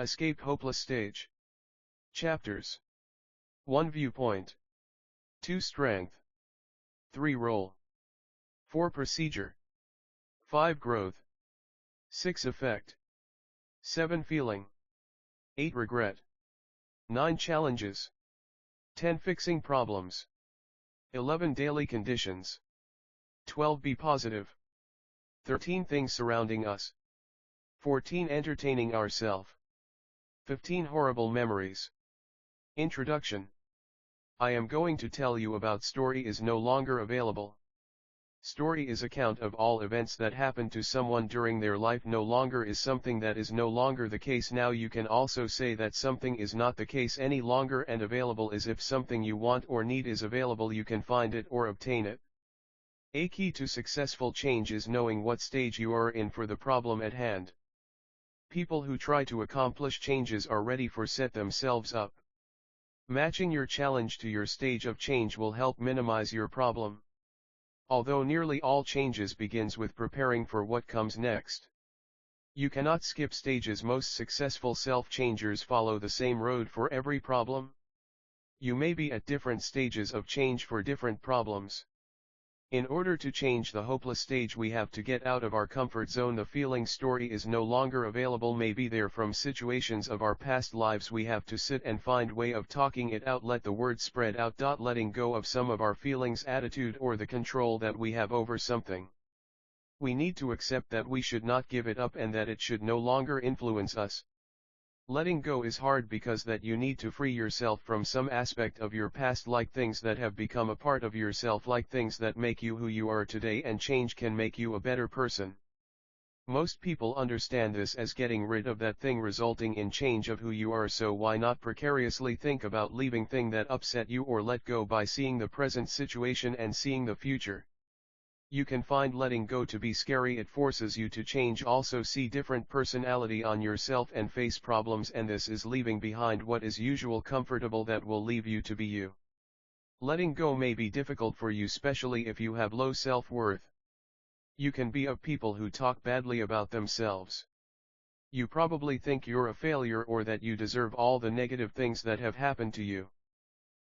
Escape hopeless stage. Chapters. 1. Viewpoint. 2. Strength. 3. Role. 4. Procedure. 5. Growth. 6. Effect. 7. Feeling. 8. Regret. 9. Challenges. 10. Fixing problems. 11. Daily conditions. 12. Be positive. 13. Things surrounding us. 14. Entertaining ourselves. 15. Horrible memories. Introduction. I am going to tell you about story is no longer available. Story is account of all events that happened to someone during their life. No longer is something that is no longer the case. Now you can also say that something is not the case any longer, and available is if something you want or need is available, you can find it or obtain it. A key to successful change is knowing what stage you are in for the problem at hand. People who try to accomplish changes are ready for set themselves up. Matching your challenge to your stage of change will help minimize your problem. Although nearly all changes begins with preparing for what comes next. You cannot skip stages. Most successful self-changers follow the same road for every problem. You may be at different stages of change for different problems. In order to change the hopeless stage, we have to get out of our comfort zone. The feeling story is no longer available may be there from situations of our past lives. We have to sit and find way of talking it out. Let the word spread out. Letting go of some of our feelings, attitude, or the control that we have over something. We need to accept that we should not give it up and that it should no longer influence us. Letting go is hard because that you need to free yourself from some aspect of your past, like things that have become a part of yourself, like things that make you who you are today, and change can make you a better person. Most people understand this as getting rid of that thing resulting in change of who you are, so why not precariously think about leaving thing that upset you or let go by seeing the present situation and seeing the future. You can find letting go to be scary. It forces you to change, also see different personality on yourself and face problems, and this is leaving behind what is usual comfortable that will leave you to be you. Letting go may be difficult for you, especially if you have low self-worth. You can be of people who talk badly about themselves. You probably think you're a failure or that you deserve all the negative things that have happened to you.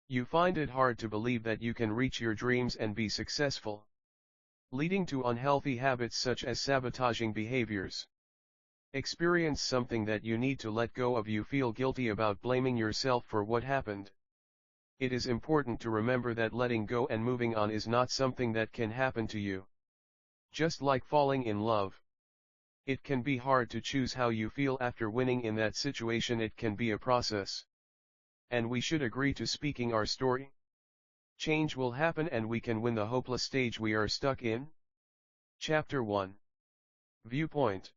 You find it hard to believe that you can reach your dreams and be successful, leading to unhealthy habits such as sabotaging behaviors. Experience something that you need to let go of. You feel guilty about blaming yourself for what happened. It is important to remember that letting go and moving on is not something that can happen to you. Just like falling in love. It can be hard to choose how you feel after winning in that situation. It can be a process. And we should agree to speaking our story. Change will happen and we can win the hopeless stage we are stuck in. Chapter 1. Viewpoint.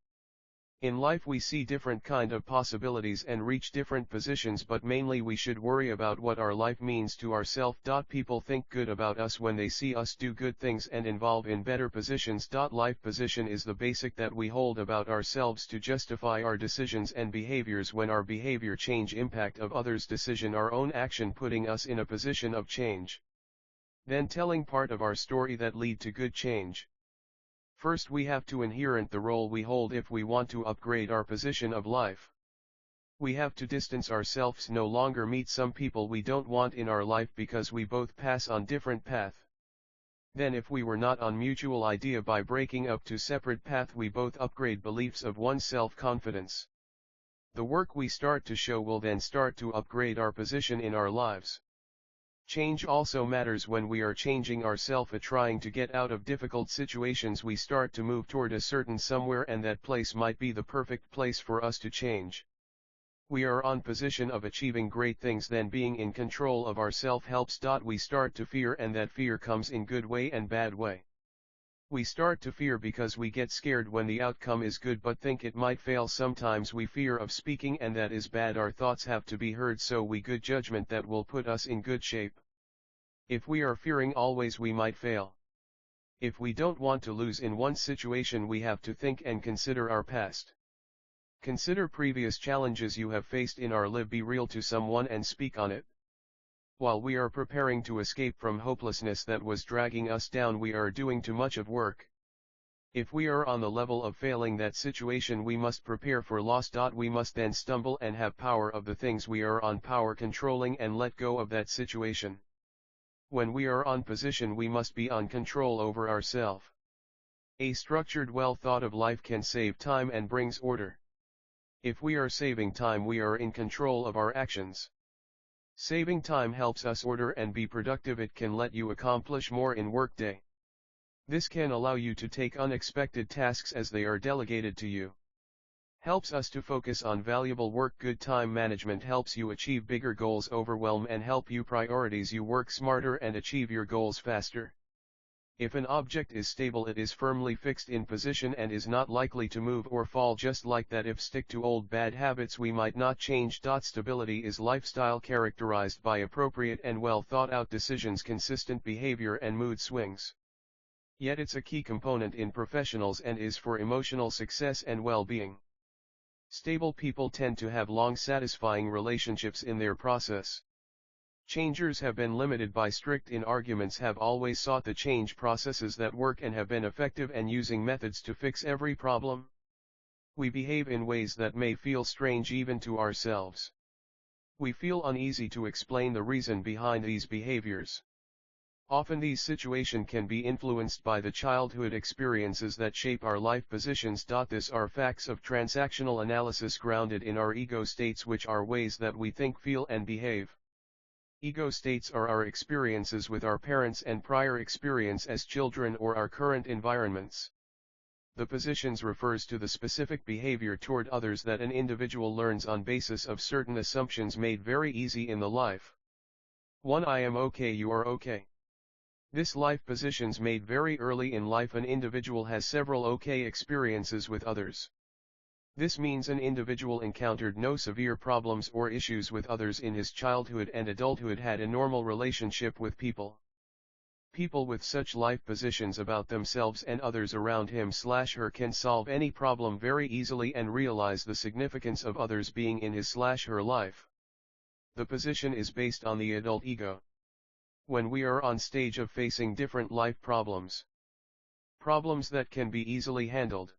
In life we see different kind of possibilities and reach different positions, but mainly we should worry about what our life means to ourselves. People think good about us when they see us do good things and involve in better positions. Life position is the basic that we hold about ourselves to justify our decisions and behaviors. When our behavior change impact of others' decision, our own action putting us in a position of change. Then telling part of our story that lead to good change. First we have to inherent the role we hold if we want to upgrade our position of life. We have to distance ourselves, no longer meet some people we don't want in our life because we both pass on different path. Then if we were not on mutual idea, by breaking up to separate path we both upgrade beliefs of one's self-confidence. The work we start to show will then start to upgrade our position in our lives. Change also matters when we are changing ourselves, trying to get out of difficult situations. We start to move toward a certain somewhere, and that place might be the perfect place for us to change. We are on position of achieving great things, then being in control of ourself helps. We start to fear, and that fear comes in good way and bad way. We start to fear because we get scared when the outcome is good but think it might fail. Sometimes we fear of speaking, and that is bad. Our thoughts have to be heard, so we good judgment that will put us in good shape. If we are fearing always we might fail. If we don't want to lose in one situation, we have to think and consider our past. Consider previous challenges you have faced in our life. Be real to someone and speak on it. While we are preparing to escape from hopelessness that was dragging us down, we are doing too much of work. If we are on the level of failing that situation, we must prepare for loss. We must then stumble and have power of the things we are on, power controlling, and let go of that situation. When we are on position, we must be on control over ourselves. A structured, well thought of life can save time and brings order. If we are saving time, we are in control of our actions. Saving time helps us order and be productive. It can let you accomplish more in workday. This can allow you to take unexpected tasks as they are delegated to you. Helps us to focus on valuable work. Good time management helps you achieve bigger goals. Overwhelm and help you prioritize. You work smarter and achieve your goals faster. If an object is stable, it is firmly fixed in position and is not likely to move or fall just like that. If stick to old bad habits, we might not change. Stability is lifestyle characterized by appropriate and well thought out decisions, consistent behavior, and mood swings. Yet it's a key component in professionals and is for emotional success and well-being. Stable people tend to have long, satisfying relationships in their process. Changers have been limited by strict in arguments, have always sought the change processes that work and have been effective and using methods to fix every problem. We behave in ways that may feel strange even to ourselves. We feel uneasy to explain the reason behind these behaviors. Often these situations can be influenced by the childhood experiences that shape our life positions. This are facts of transactional analysis grounded in our ego states, which are ways that we think, feel, and behave. Ego states are our experiences with our parents and prior experience as children or our current environments. The positions refers to the specific behavior toward others that an individual learns on basis of certain assumptions made very easy in the life. 1. I am okay, you are okay. This life positions made very early in life. An individual has several okay experiences with others. This means an individual encountered no severe problems or issues with others in his childhood and adulthood, had a normal relationship with people. People with such life positions about themselves and others around him/her can solve any problem very easily and realize the significance of others being in his/her life. The position is based on the adult ego. When we are on stage of facing different life problems that can be easily handled,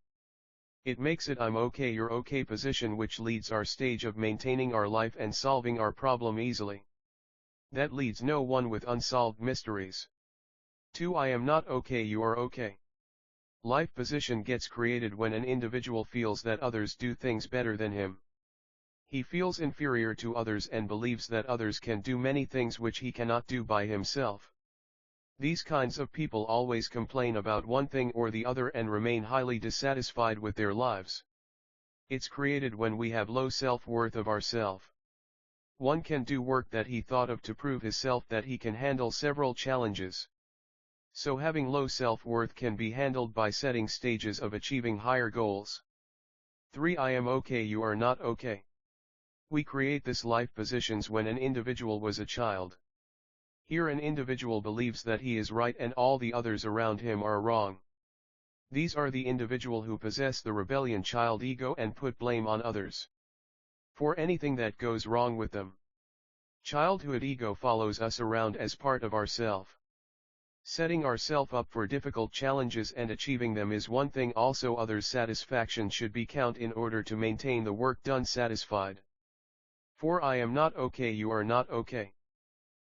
it makes it I'm okay, you're okay position, which leads our stage of maintaining our life and solving our problem easily. That leads no one with unsolved mysteries. 2. I am not okay, you are okay. Life position gets created when an individual feels that others do things better than him. He feels inferior to others and believes that others can do many things which he cannot do by himself. These kinds of people always complain about one thing or the other and remain highly dissatisfied with their lives. It's created when we have low self-worth of ourself. One can do work that he thought of to prove himself that he can handle several challenges. So having low self-worth can be handled by setting stages of achieving higher goals. 3. I am okay, you are not okay. We create this life positions when an individual was a child. Here an individual believes that he is right and all the others around him are wrong. These are the individual who possess the rebellion child ego and put blame on others for anything that goes wrong with them. Childhood ego follows us around as part of ourself. Setting ourself up for difficult challenges and achieving them is one thing, also others' satisfaction should be count in order to maintain the work done satisfied. 4. I am not okay, you are not okay.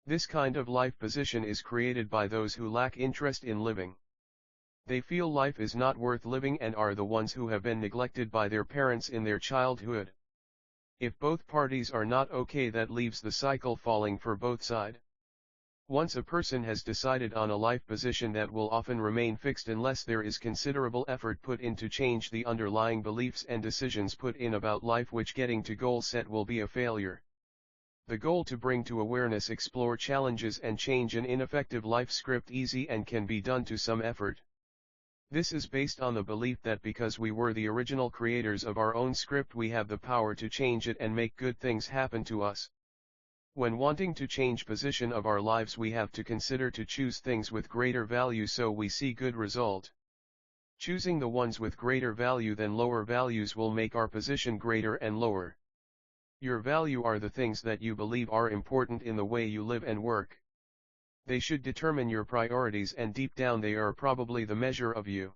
This kind of life position is created by those who lack interest in living. They feel life is not worth living and are the ones who have been neglected by their parents in their childhood. If both parties are not okay, that leaves the cycle falling for both sides. Once a person has decided on a life position, that will often remain fixed unless there is considerable effort put in to change the underlying beliefs and decisions put in about life, which getting to goal set will be a failure. The goal to bring to awareness, explore challenges and change an ineffective life script easy and can be done to some effort. This is based on the belief that because we were the original creators of our own script, we have the power to change it and make good things happen to us. When wanting to change position of our lives, we have to consider to choose things with greater value so we see good result. Choosing the ones with greater value than lower values will make our position greater and lower. Your value are the things that you believe are important in the way you live and work. They should determine your priorities, and deep down they are probably the measure of you.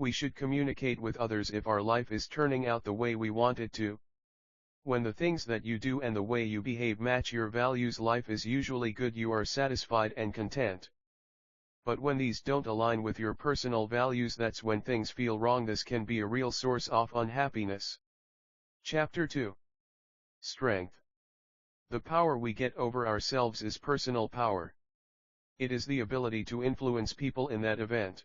We should communicate with others if our life is turning out the way we want it to. When the things that you do and the way you behave match your values, life is usually good, you are satisfied and content. But when these don't align with your personal values, that's when things feel wrong. This can be a real source of unhappiness. Chapter 2. Strength. The power we get over ourselves is personal power. It is the ability to influence people in that event.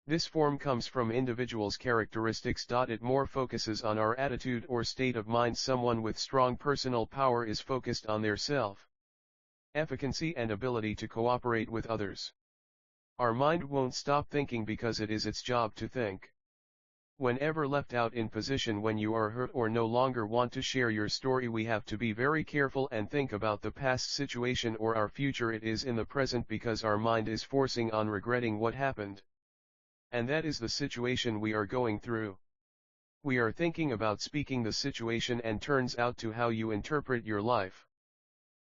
This form comes from individuals' characteristics. It more focuses on our attitude or state of mind. Someone with strong personal power is focused on their self-efficacy and ability to cooperate with others. Our mind won't stop thinking because it is its job to think. Whenever left out in position when you are hurt or no longer want to share your story, we have to be very careful and think about the past situation or our future. It is in the present because our mind is forcing on regretting what happened. And that is the situation we are going through. We are thinking about speaking the situation and turns out to how you interpret your life.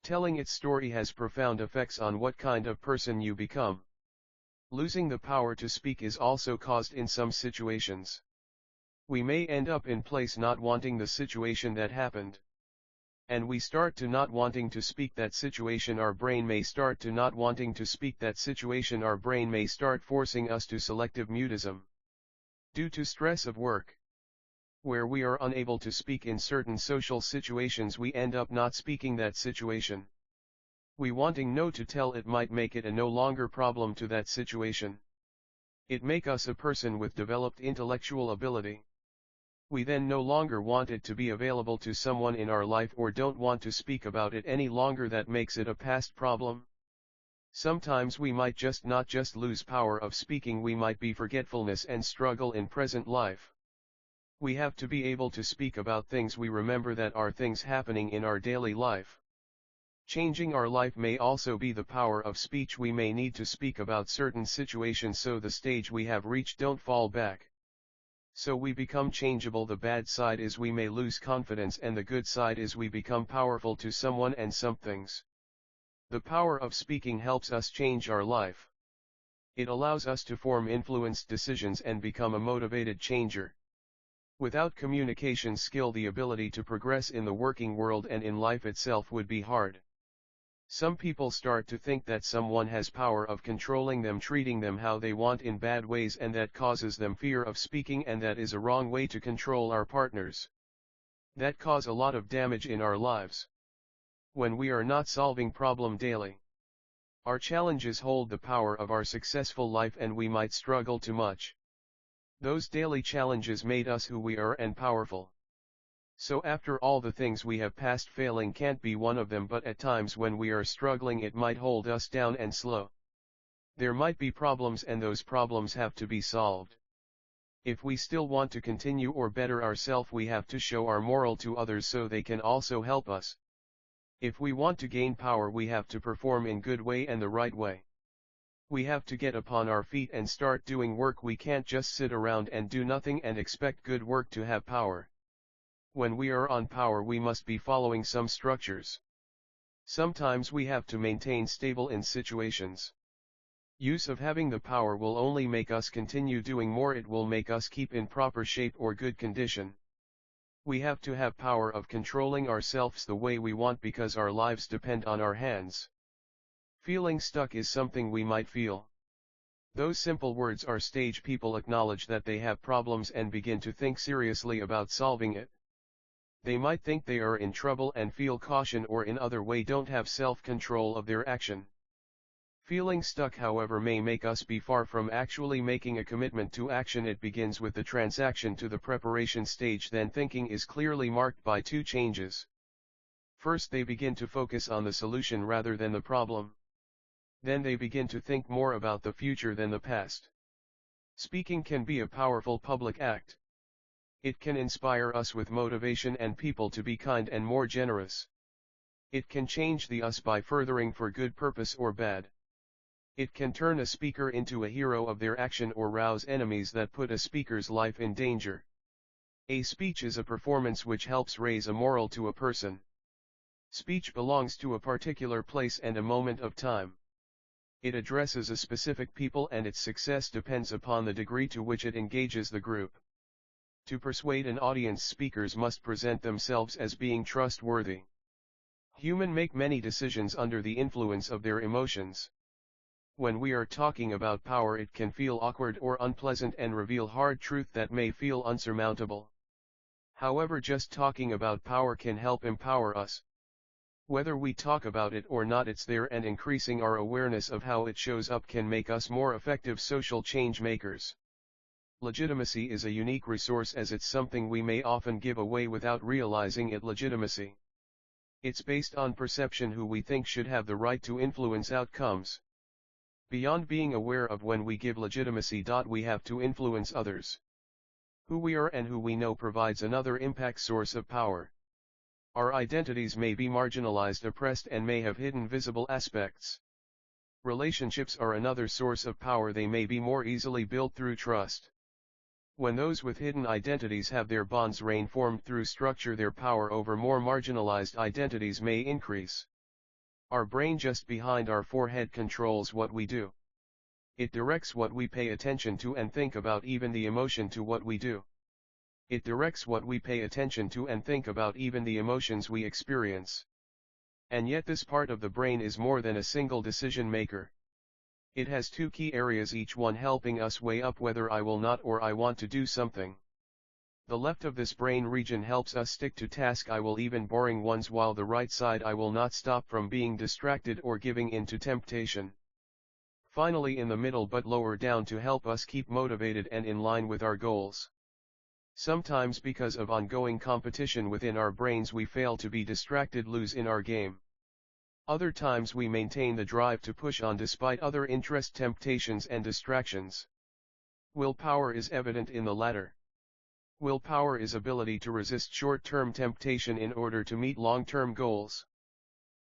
Telling its story has profound effects on what kind of person you become. Losing the power to speak is also caused in some situations. We may end up in place not wanting the situation that happened. And we start to not wanting to speak that situation. Our brain may start to not wanting to speak that situation. Our brain may start forcing us to selective mutism. Due to stress of work, where we are unable to speak in certain social situations, we end up not speaking that situation. We wanting no to tell it might make it a no longer problem to that situation. It make us a person with developed intellectual ability. We then no longer want it to be available to someone in our life or don't want to speak about it any longer. That makes it a past problem. Sometimes we might not just lose power of speaking, we might be forgetfulness and struggle in present life. We have to be able to speak about things we remember that are things happening in our daily life. Changing our life may also be the power of speech. We may need to speak about certain situations so the stage we have reached don't fall back. So we become changeable. The bad side is we may lose confidence, and the good side is we become powerful to someone and some things. The power of speaking helps us change our life. It allows us to form influenced decisions and become a motivated changer. Without communication skill, the ability to progress in the working world and in life itself would be hard. Some people start to think that someone has power of controlling them, treating them how they want in bad ways, and that causes them fear of speaking, and that is a wrong way to control our partners. That cause a lot of damage in our lives. When we are not solving problem daily, our challenges hold the power of our successful life and we might struggle too much. Those daily challenges made us who we are and powerful. So after all the things we have passed, failing can't be one of them, but at times when we are struggling it might hold us down and slow. There might be problems and those problems have to be solved. If we still want to continue or better ourselves, we have to show our moral to others so they can also help us. If we want to gain power, we have to perform in good way and the right way. We have to get upon our feet and start doing work. We can't just sit around and do nothing and expect good work to have power. When we are on power, we must be following some structures. Sometimes we have to maintain stable in situations. Use of having the power will only make us continue doing more. It will make us keep in proper shape or good condition. We have to have power of controlling ourselves the way we want because our lives depend on our hands. Feeling stuck is something we might feel. Those simple words are stage people acknowledge that they have problems and begin to think seriously about solving it. They might think they are in trouble and feel caution or in other way don't have self-control of their action. Feeling stuck, however, may make us be far from actually making a commitment to action. It begins with the transaction to the preparation stage. Then thinking is clearly marked by two changes. First, they begin to focus on the solution rather than the problem. Then they begin to think more about the future than the past. Speaking can be a powerful public act. It can inspire us with motivation and people to be kind and more generous. It can change the us by furthering for good purpose or bad. It can turn a speaker into a hero of their action or rouse enemies that put a speaker's life in danger. A speech is a performance which helps raise a moral to a person. Speech belongs to a particular place and a moment of time. It addresses a specific people and its success depends upon the degree to which it engages the group. To persuade an audience, speakers must present themselves as being trustworthy. Humans make many decisions under the influence of their emotions. When we are talking about power, it can feel awkward or unpleasant and reveal hard truth that may feel unsurmountable. However, just talking about power can help empower us. Whether we talk about it or not, it's there, and increasing our awareness of how it shows up can make us more effective social change makers. Legitimacy is a unique resource as it's something we may often give away without realizing it. Legitimacy. It's based on perception, who we think should have the right to influence outcomes. Beyond being aware of when we give legitimacy, we have to influence others. Who we are and who we know provides another impact source of power. Our identities may be marginalized, oppressed, and may have hidden visible aspects. Relationships are another source of power. They may be more easily built through trust. When those with hidden identities have their bonds reinformed through structure, their power over more marginalized identities may increase. Our brain just behind our forehead controls what we do. It directs what we pay attention to and think about, even the emotion to what we do. It directs what we pay attention to and think about, even the emotions we experience. And yet this part of the brain is more than a single decision maker. It has two key areas, each one helping us weigh up whether I will not or I want to do something. The left of this brain region helps us stick to task, I will, even boring ones, while the right side, I will not stop from being distracted or giving in to temptation. Finally, in the middle but lower down, to help us keep motivated and in line with our goals. Sometimes because of ongoing competition within our brains we fail to be distracted, lose in our game. Other times we maintain the drive to push on despite other interest, temptations and distractions. Willpower is evident in the latter. Willpower is ability to resist short-term temptation in order to meet long-term goals.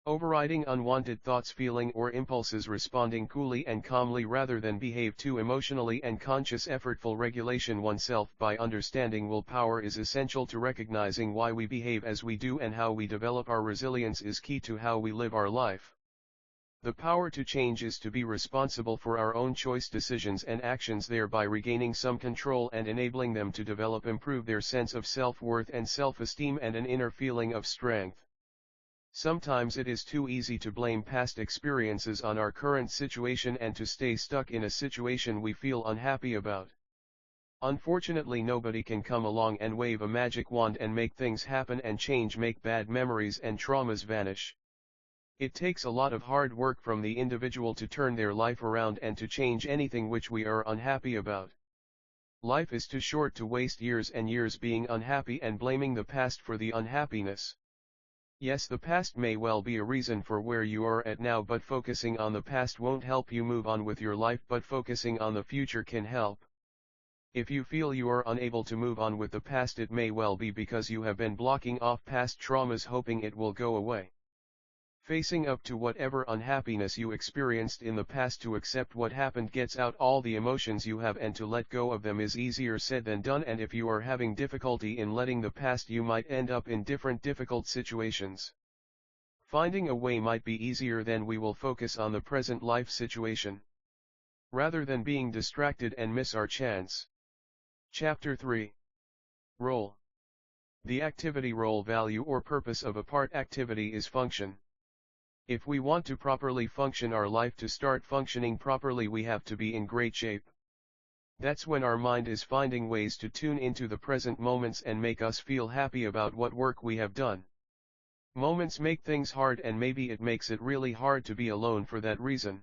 Overriding unwanted thoughts, feeling or impulses, responding coolly and calmly rather than behave too emotionally, and conscious effortful regulation oneself. By understanding willpower is essential to recognizing why we behave as we do and how we develop our resilience is key to how we live our life. The power to change is to be responsible for our own choice, decisions and actions, thereby regaining some control and enabling them to improve their sense of self-worth and self-esteem and an inner feeling of strength. Sometimes it is too easy to blame past experiences on our current situation and to stay stuck in a situation we feel unhappy about. Unfortunately, nobody can come along and wave a magic wand and make things happen and change, make bad memories and traumas vanish. It takes a lot of hard work from the individual to turn their life around and to change anything which we are unhappy about. Life is too short to waste years and years being unhappy and blaming the past for the unhappiness. Yes, the past may well be a reason for where you are at now, but focusing on the past won't help you move on with your life, but focusing on the future can help. If you feel you are unable to move on with the past, it may well be because you have been blocking off past traumas hoping it will go away. Facing up to whatever unhappiness you experienced in the past, to accept what happened gets out all the emotions you have, and to let go of them is easier said than done. And if you are having difficulty in letting the past, you might end up in different difficult situations. Finding a way might be easier. Then we will focus on the present life situation, rather than being distracted and miss our chance. Chapter 3. Role. The activity role, value or purpose of a part activity is function. If we want to properly function our life, to start functioning properly, we have to be in great shape. That's when our mind is finding ways to tune into the present moments and make us feel happy about what work we have done. Moments make things hard, and maybe it makes it really hard to be alone for that reason.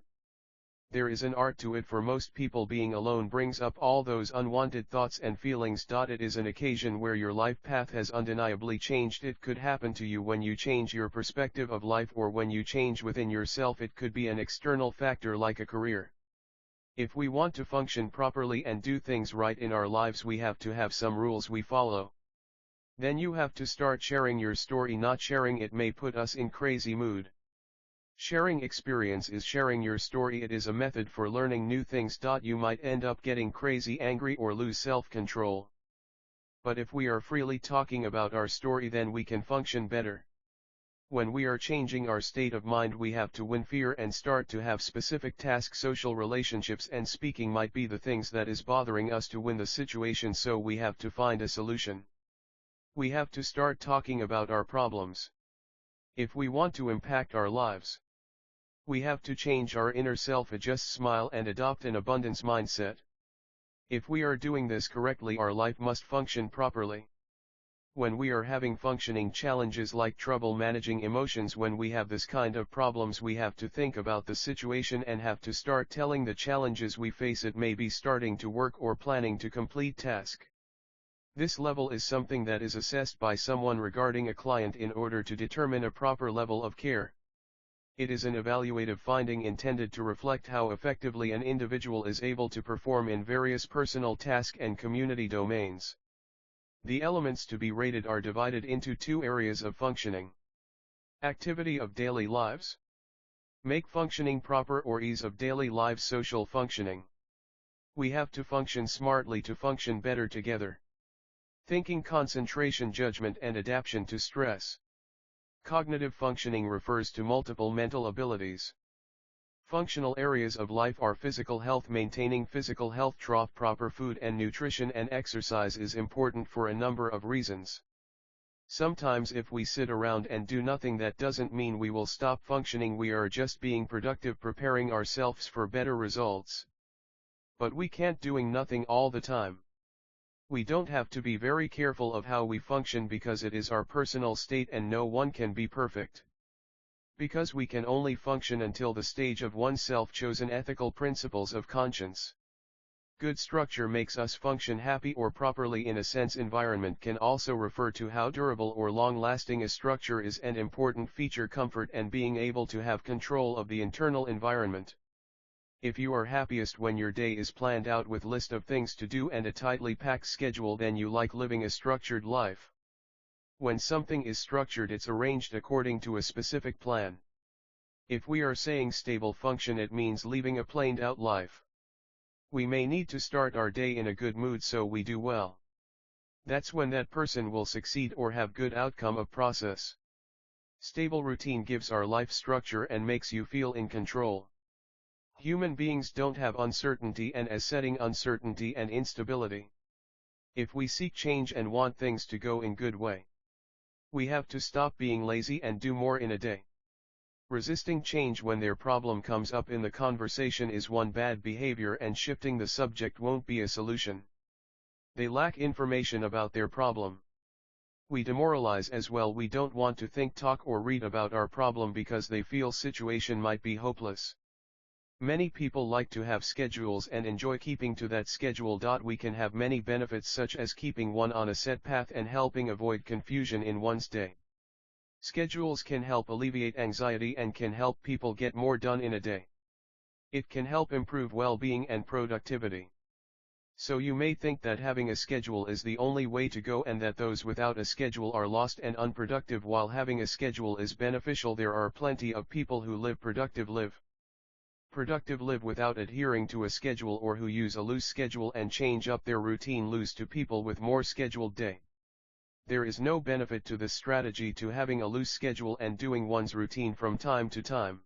There is an art to it. For most people, being alone brings up all those unwanted thoughts and feelings. It is an occasion where your life path has undeniably changed. It could happen to you when you change your perspective of life, or when you change within yourself. It could be an external factor like a career. If we want to function properly and do things right in our lives, we have to have some rules we follow. Then you have to start sharing your story. Not sharing it may put us in crazy mood. Sharing experience is sharing your story. It is a method for learning new things. You might end up getting crazy angry or lose self-control. But if we are freely talking about our story, then we can function better. When we are changing our state of mind, we have to win fear and start to have specific tasks. Social relationships and speaking might be the things that is bothering us to win the situation, so we have to find a solution. We have to start talking about our problems. If we want to impact our lives, we have to change our inner self, adjust, smile, and adopt an abundance mindset. If we are doing this correctly, our life must function properly. When we are having functioning challenges like trouble managing emotions, when we have this kind of problems, we have to think about the situation and have to start telling the challenges we face. It may be starting to work or planning to complete task. This level is something that is assessed by someone regarding a client in order to determine a proper level of care. It is an evaluative finding intended to reflect how effectively an individual is able to perform in various personal task and community domains. The elements to be rated are divided into two areas of functioning. Activity of daily lives. Make functioning proper or ease of daily lives. Social functioning. We have to function smartly to function better together. Thinking, concentration, judgment, and adaptation to stress. Cognitive functioning refers to multiple mental abilities. Functional areas of life are physical health. Maintaining physical health, proper food and nutrition and exercise is important for a number of reasons. Sometimes if we sit around and do nothing, that doesn't mean we will stop functioning. We are just being productive, preparing ourselves for better results. But we can't doing nothing all the time. We don't have to be very careful of how we function because it is our personal state and no one can be perfect. Because we can only function until the stage of one's self-chosen ethical principles of conscience. Good structure makes us function happy or properly in a sense. Environment can also refer to how durable or long-lasting a structure is. An important feature, comfort and being able to have control of the internal environment. If you are happiest when your day is planned out with list of things to do and a tightly packed schedule, then you like living a structured life. When something is structured, it's arranged according to a specific plan. If we are saying stable function, it means leaving a planned out life. We may need to start our day in a good mood so we do well. That's when that person will succeed or have good outcome of process. Stable routine gives our life structure and makes you feel in control. Human beings don't have uncertainty, and as setting uncertainty and instability. If we seek change and want things to go in good way, we have to stop being lazy and do more in a day. Resisting change when their problem comes up in the conversation is one bad behavior, and shifting the subject won't be a solution. They lack information about their problem. We demoralize as well. We don't want to think, talk or read about our problem because they feel situation might be hopeless. Many people like to have schedules and enjoy keeping to that schedule. We can have many benefits such as keeping one on a set path and helping avoid confusion in one's day. Schedules can help alleviate anxiety and can help people get more done in a day. It can help improve well-being and productivity. So you may think that having a schedule is the only way to go and that those without a schedule are lost and unproductive, while having a schedule is beneficial. There are plenty of people who live productive live without adhering to a schedule, or who use a loose schedule and change up their routine loose to people with more scheduled day. There is no benefit to this strategy to having a loose schedule and doing one's routine from time to time.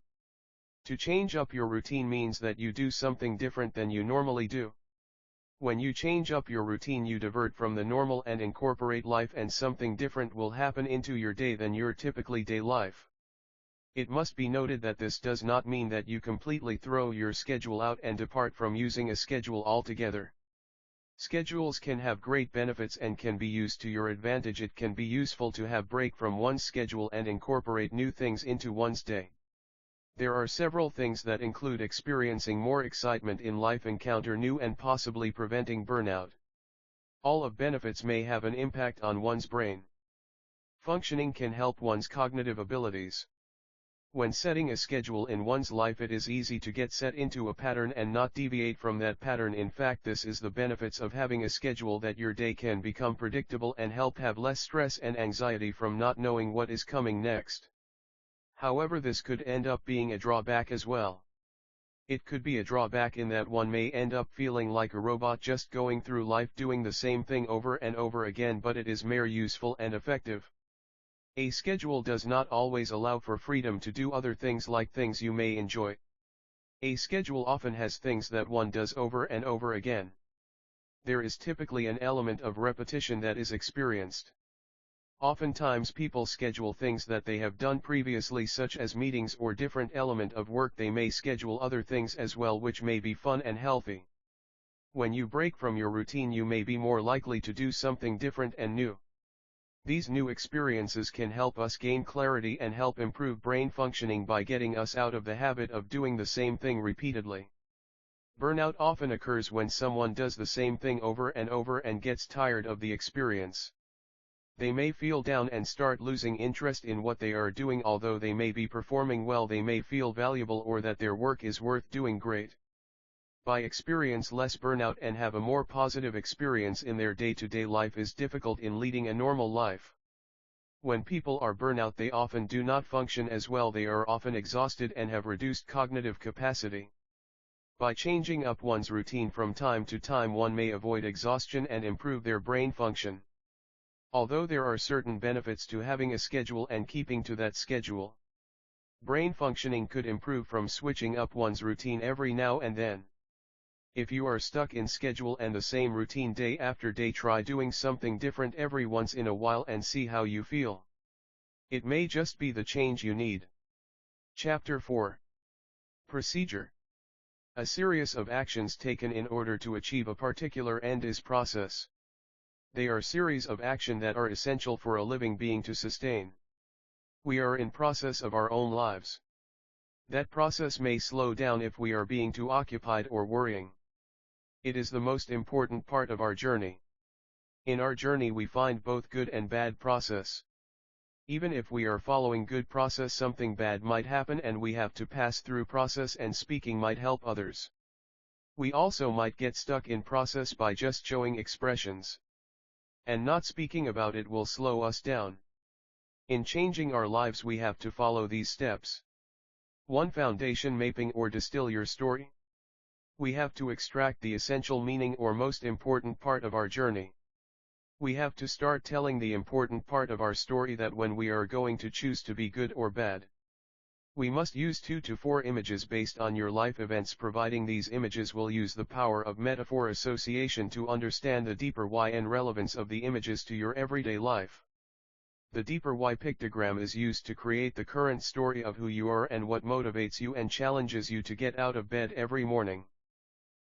To change up your routine means that you do something different than you normally do. When you change up your routine, you divert from the normal and incorporate life, and something different will happen into your day than your typically day life. It must be noted that this does not mean that you completely throw your schedule out and depart from using a schedule altogether. Schedules can have great benefits and can be used to your advantage. It can be useful to have break from one's schedule and incorporate new things into one's day. There are several things that include experiencing more excitement in life, encounter new and possibly preventing burnout. All of benefits may have an impact on one's brain. Functioning can help one's cognitive abilities. When setting a schedule in one's life, it is easy to get set into a pattern and not deviate from that pattern. In fact, this is the benefits of having a schedule, that your day can become predictable and help have less stress and anxiety from not knowing what is coming next. However, this could end up being a drawback as well. It could be a drawback in that one may end up feeling like a robot, just going through life doing the same thing over and over again, but it is mere useful and effective. A schedule does not always allow for freedom to do other things like things you may enjoy. A schedule often has things that one does over and over again. There is typically an element of repetition that is experienced. Oftentimes people schedule things that they have done previously, such as meetings or different element of work. They may schedule other things as well which may be fun and healthy. When you break from your routine, you may be more likely to do something different and new. These new experiences can help us gain clarity and help improve brain functioning by getting us out of the habit of doing the same thing repeatedly. Burnout often occurs when someone does the same thing over and over and gets tired of the experience. They may feel down and start losing interest in what they are doing. Although they may be performing well, they may feel valuable or that their work is worth doing great. By experience less burnout and have a more positive experience in their day-to-day life is difficult in leading a normal life. When people are burnout, they often do not function as well. They are often exhausted and have reduced cognitive capacity. By changing up one's routine from time to time, one may avoid exhaustion and improve their brain function. Although there are certain benefits to having a schedule and keeping to that schedule, brain functioning could improve from switching up one's routine every now and then. If you are stuck in schedule and the same routine day after day, try doing something different every once in a while and see how you feel. It may just be the change you need. Chapter 4. Procedure. A series of actions taken in order to achieve a particular end is process. They are series of action that are essential for a living being to sustain. We are in process of our own lives. That process may slow down if we are being too occupied or worrying. It is the most important part of our journey. In our journey we find both good and bad process. Even if we are following good process, something bad might happen and we have to pass through process, and speaking might help others. We also might get stuck in process by just showing expressions. And not speaking about it will slow us down. In changing our lives we have to follow these steps. 1. Foundation mapping or distill your story. We have to extract the essential meaning or most important part of our journey. We have to start telling the important part of our story that when we are going to choose to be good or bad. We must use 2 to 4 images based on your life events, providing these images will use the power of metaphor association to understand the deeper why and relevance of the images to your everyday life. The deeper why pictogram is used to create the current story of who you are and what motivates you and challenges you to get out of bed every morning.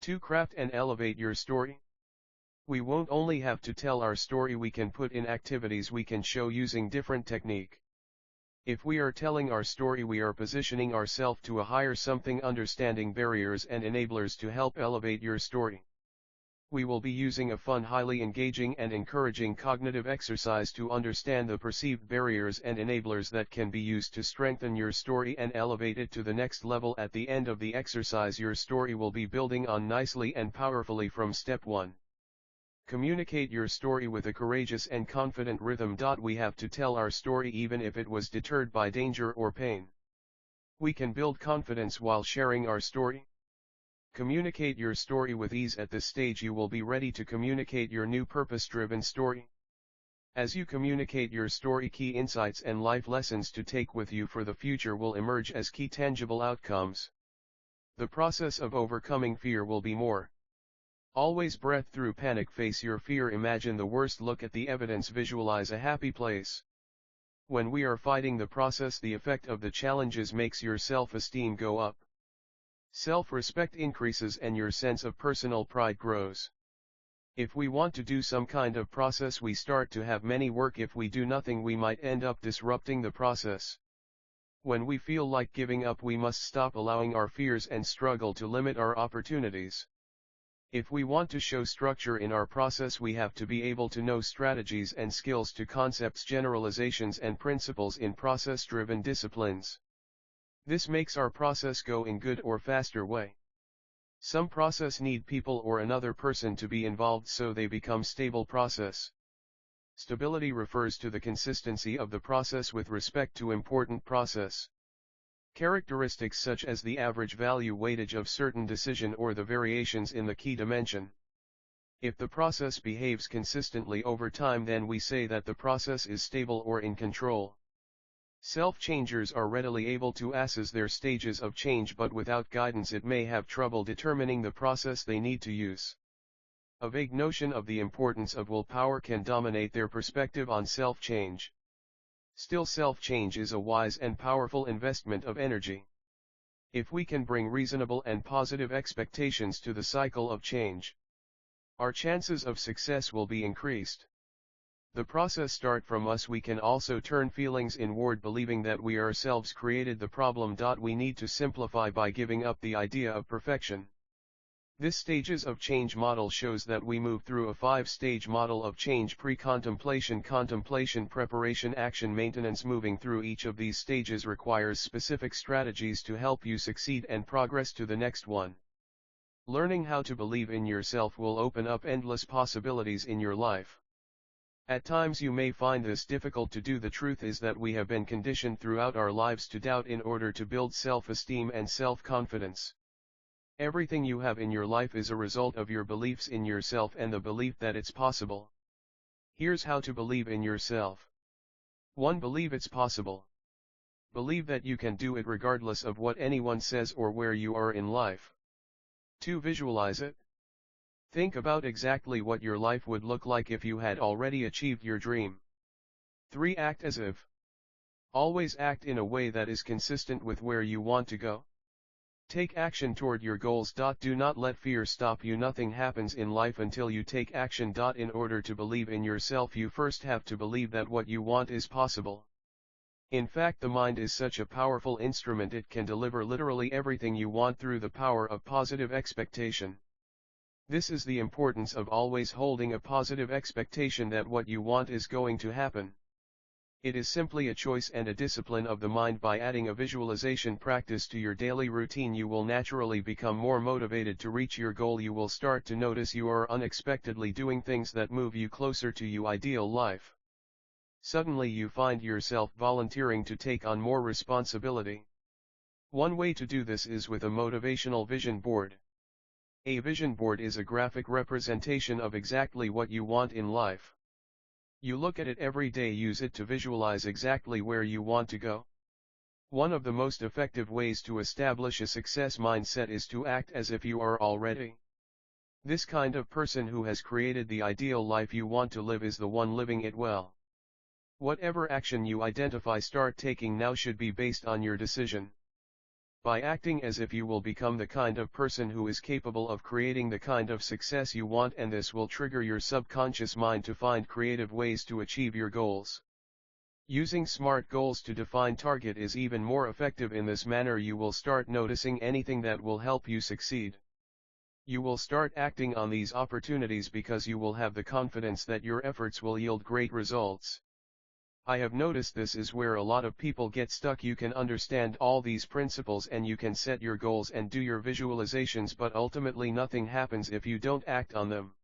2. Craft and elevate your story. We won't only have to tell our story, we can put in activities we can show using different technique. If we are telling our story, we are positioning ourselves to a higher something, understanding barriers and enablers to help elevate your story. We will be using a fun, highly engaging and encouraging cognitive exercise to understand the perceived barriers and enablers that can be used to strengthen your story and elevate it to the next level. At the end of the exercise, your story will be building on nicely and powerfully from step 1. Communicate your story with a courageous and confident rhythm. We have to tell our story even if it was deterred by danger or pain. We can build confidence while sharing our story. Communicate your story with ease. At this stage you will be ready to communicate your new purpose-driven story. As you communicate your story, key insights and life lessons to take with you for the future will emerge as key tangible outcomes. The process of overcoming fear will be more. Always breath through panic, face your fear, imagine the worst, look at the evidence, visualize a happy place. When we are fighting the process, the effect of the challenges makes your self-esteem go up. Self-respect increases and your sense of personal pride grows. If we want to do some kind of process, we start to have many work. If we do nothing, we might end up disrupting the process. When we feel like giving up, we must stop allowing our fears and struggle to limit our opportunities. If we want to show structure in our process, we have to be able to know strategies and skills to concepts, generalizations and principles in process-driven disciplines. This makes our process go in good or faster way. Some process need people or another person to be involved so they become stable process. Stability refers to the consistency of the process with respect to important process. Characteristics such as the average value weightage of certain decision or the variations in the key dimension. If the process behaves consistently over time, then we say that the process is stable or in control. Self-changers are readily able to assess their stages of change, but without guidance it may have trouble determining the process they need to use. A vague notion of the importance of willpower can dominate their perspective on self-change. Still, self-change is a wise and powerful investment of energy. If we can bring reasonable and positive expectations to the cycle of change, our chances of success will be increased. The process start from us. We can also turn feelings inward, believing that we ourselves created the problem. We need to simplify by giving up the idea of perfection. This stages of change model shows that we move through a 5-stage model of change: pre-contemplation, contemplation, preparation, action, maintenance. Moving through each of these stages requires specific strategies to help you succeed and progress to the next one. Learning how to believe in yourself will open up endless possibilities in your life. At times you may find this difficult to do. The truth is that we have been conditioned throughout our lives to doubt in order to build self-esteem and self-confidence. Everything you have in your life is a result of your beliefs in yourself and the belief that it's possible. Here's how to believe in yourself. 1. Believe it's possible. Believe that you can do it regardless of what anyone says or where you are in life. 2. Visualize it. Think about exactly what your life would look like if you had already achieved your dream. 3. Act as if. Always act in a way that is consistent with where you want to go. Take action toward your goals. Do not let fear stop you. Nothing happens in life until you take action. In order to believe in yourself, you first have to believe that what you want is possible. In fact, the mind is such a powerful instrument. It can deliver literally everything you want through the power of positive expectation. This is the importance of always holding a positive expectation that what you want is going to happen. It is simply a choice and a discipline of the mind. By adding a visualization practice to your daily routine, you will naturally become more motivated to reach your goal. You will start to notice you are unexpectedly doing things that move you closer to your ideal life. Suddenly you find yourself volunteering to take on more responsibility. One way to do this is with a motivational vision board. A vision board is a graphic representation of exactly what you want in life. You look at it every day. Use it to visualize exactly where you want to go. One of the most effective ways to establish a success mindset is to act as if you are already. This kind of person who has created the ideal life you want to live is the one living it well. Whatever action you identify, start taking now should be based on your decision. By acting as if, you will become the kind of person who is capable of creating the kind of success you want, and this will trigger your subconscious mind to find creative ways to achieve your goals. Using SMART goals to define target is even more effective. In this manner you will start noticing anything that will help you succeed. You will start acting on these opportunities because you will have the confidence that your efforts will yield great results. I have noticed this is where a lot of people get stuck. You can understand all these principles and you can set your goals and do your visualizations, but ultimately nothing happens if you don't act on them.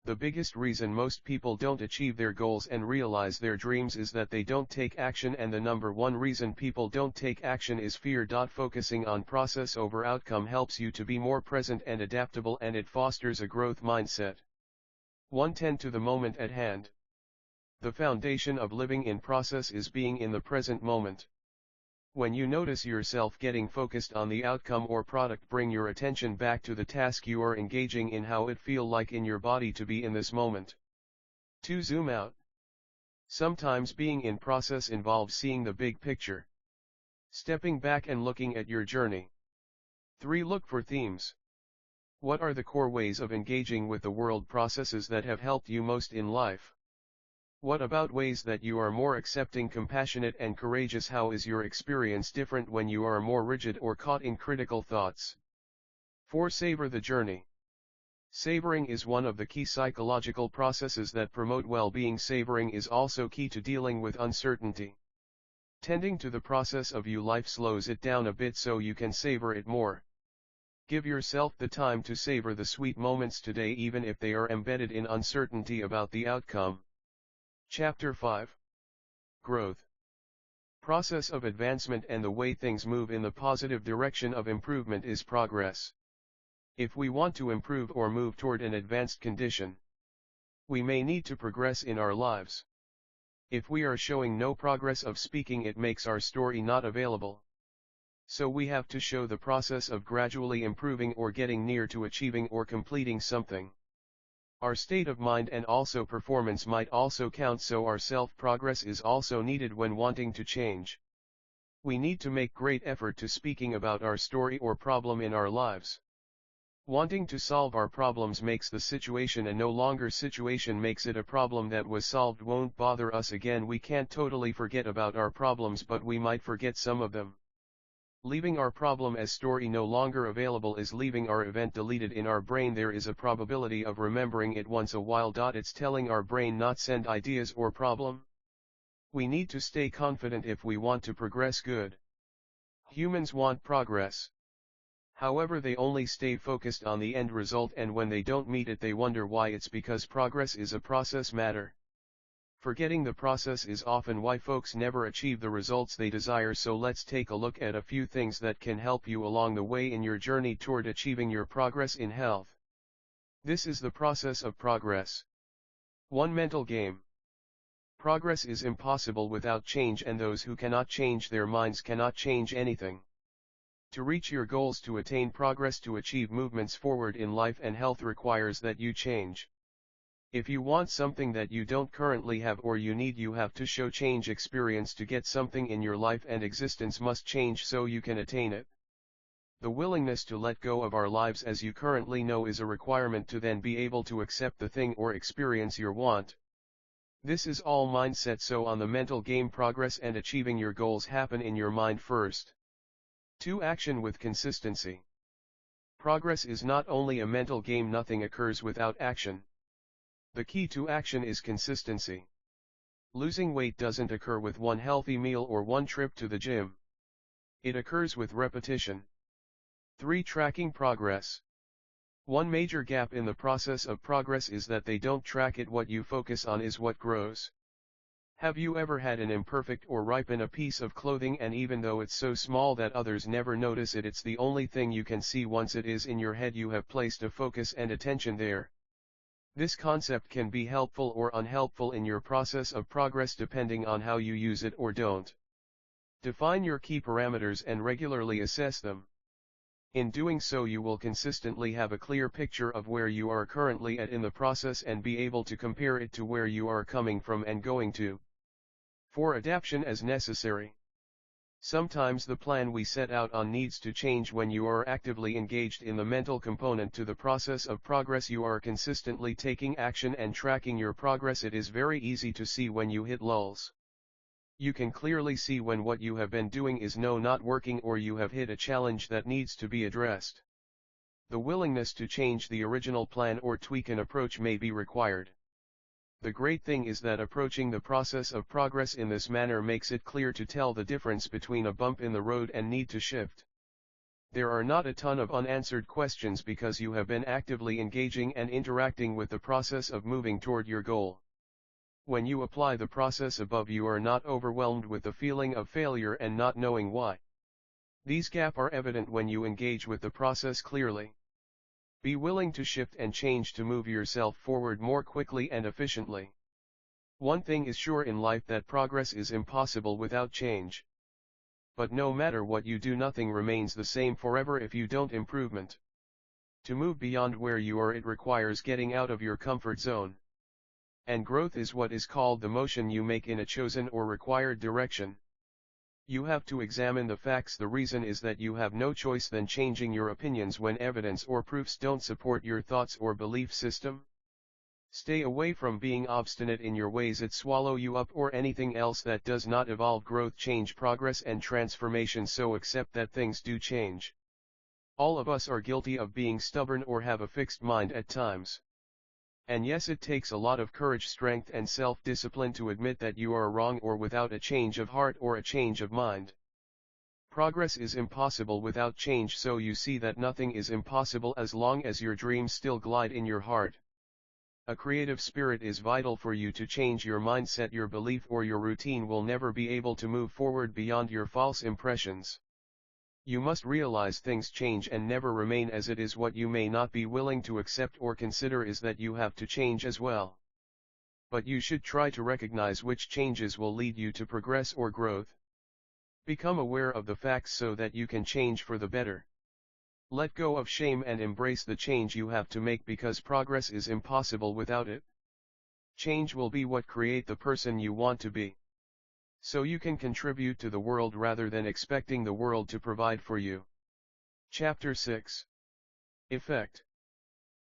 The biggest reason most people don't achieve their goals and realize their dreams is that they don't take action, and the number one reason people don't take action is fear. Focusing on process over outcome helps you to be more present and adaptable, and it fosters a growth mindset. 110 to the moment at hand. The foundation of living in process is being in the present moment. When you notice yourself getting focused on the outcome or product, bring your attention back to the task you are engaging in. How it feel like in your body to be in this moment. 2. Zoom out. Sometimes being in process involves seeing the big picture. Stepping back and looking at your journey. 3. Look for themes. What are the core ways of engaging with the world, processes that have helped you most in life? What about ways that you are more accepting, compassionate, and courageous? How is your experience different when you are more rigid or caught in critical thoughts? 4. Savor the journey. Savoring is one of the key psychological processes that promote well-being. Savoring is also key to dealing with uncertainty. Tending to the process of your life slows it down a bit so you can savor it more. Give yourself the time to savor the sweet moments today, even if they are embedded in uncertainty about the outcome. Chapter 5. Growth. Process of advancement and the way things move in the positive direction of improvement is progress. If we want to improve or move toward an advanced condition, we may need to progress in our lives. If we are showing no progress of speaking, it makes our story not available. So we have to show the process of gradually improving or getting near to achieving or completing something. Our state of mind and also performance might also count, so our self-progress is also needed when wanting to change. We need to make great effort to speaking about our story or problem in our lives. Wanting to solve our problems makes the situation a no longer situation, makes it a problem that was solved won't bother us again. We can't totally forget about our problems, but we might forget some of them. Leaving our problem as story no longer available is leaving our event deleted in our brain. There is a probability of remembering it once a while. It's telling our brain not send ideas or problem. We need to stay confident if we want to progress good. Humans want progress. However, they only stay focused on the end result, and when they don't meet it they wonder why. It's because progress is a process matter. Forgetting the process is often why folks never achieve the results they desire. So let's take a look at a few things that can help you along the way in your journey toward achieving your progress in health. This is the process of progress. 1. Mental game. Progress is impossible without change, and those who cannot change their minds cannot change anything. To reach your goals, to attain progress, to achieve movements forward in life and health requires that you change. If you want something that you don't currently have or you need, you have to show change. Experience to get something in your life and existence must change so you can attain it. The willingness to let go of our lives as you currently know is a requirement to then be able to accept the thing or experience you want. This is all mindset. So on the mental game, progress and achieving your goals happen in your mind first. 2. Action with consistency. Progress is not only a mental game, nothing occurs without action. The key to action is consistency. Losing weight doesn't occur with one healthy meal or one trip to the gym. It occurs with repetition. 3. Tracking progress. One major gap in the process of progress is that they don't track it. What you focus on is what grows. Have you ever had an imperfect or ripen a piece of clothing, and even though it's so small that others never notice it, it's the only thing you can see. Once it is in your head, you have placed a focus and attention there. This concept can be helpful or unhelpful in your process of progress depending on how you use it or don't. Define your key parameters and regularly assess them. In doing so, you will consistently have a clear picture of where you are currently at in the process and be able to compare it to where you are coming from and going to. 4. Adaptation as necessary. Sometimes the plan we set out on needs to change. When you are actively engaged in the mental component to the process of progress, you are consistently taking action and tracking your progress. It is very easy to see when you hit lulls. You can clearly see when what you have been doing is not working, or you have hit a challenge that needs to be addressed. The willingness to change the original plan or tweak an approach may be required. The great thing is that approaching the process of progress in this manner makes it clear to tell the difference between a bump in the road and need to shift. There are not a ton of unanswered questions because you have been actively engaging and interacting with the process of moving toward your goal. When you apply the process above, you are not overwhelmed with the feeling of failure and not knowing why. These gaps are evident when you engage with the process clearly. Be willing to shift and change to move yourself forward more quickly and efficiently. One thing is sure in life, that progress is impossible without change. But no matter what you do, nothing remains the same forever if you don't improvement. To move beyond where you are, it requires getting out of your comfort zone. And growth is what is called the motion you make in a chosen or required direction. You have to examine the facts. The reason is that you have no choice than changing your opinions when evidence or proofs don't support your thoughts or belief system. Stay away from being obstinate in your ways. It swallow you up, or anything else that does not evolve growth, change, progress and transformation. So accept that things do change. All of us are guilty of being stubborn or have a fixed mind at times. And yes, it takes a lot of courage, strength and self-discipline to admit that you are wrong, or without a change of heart or a change of mind. Progress is impossible without change, so you see that nothing is impossible as long as your dreams still glide in your heart. A creative spirit is vital for you to change your mindset. Your belief or your routine will never be able to move forward beyond your false impressions. You must realize things change and never remain as it is. What you may not be willing to accept or consider is that you have to change as well. But you should try to recognize which changes will lead you to progress or growth. Become aware of the facts so that you can change for the better. Let go of shame and embrace the change you have to make, because progress is impossible without it. Change will be what create the person you want to be. So you can contribute to the world rather than expecting the world to provide for you. Chapter 6. Effect.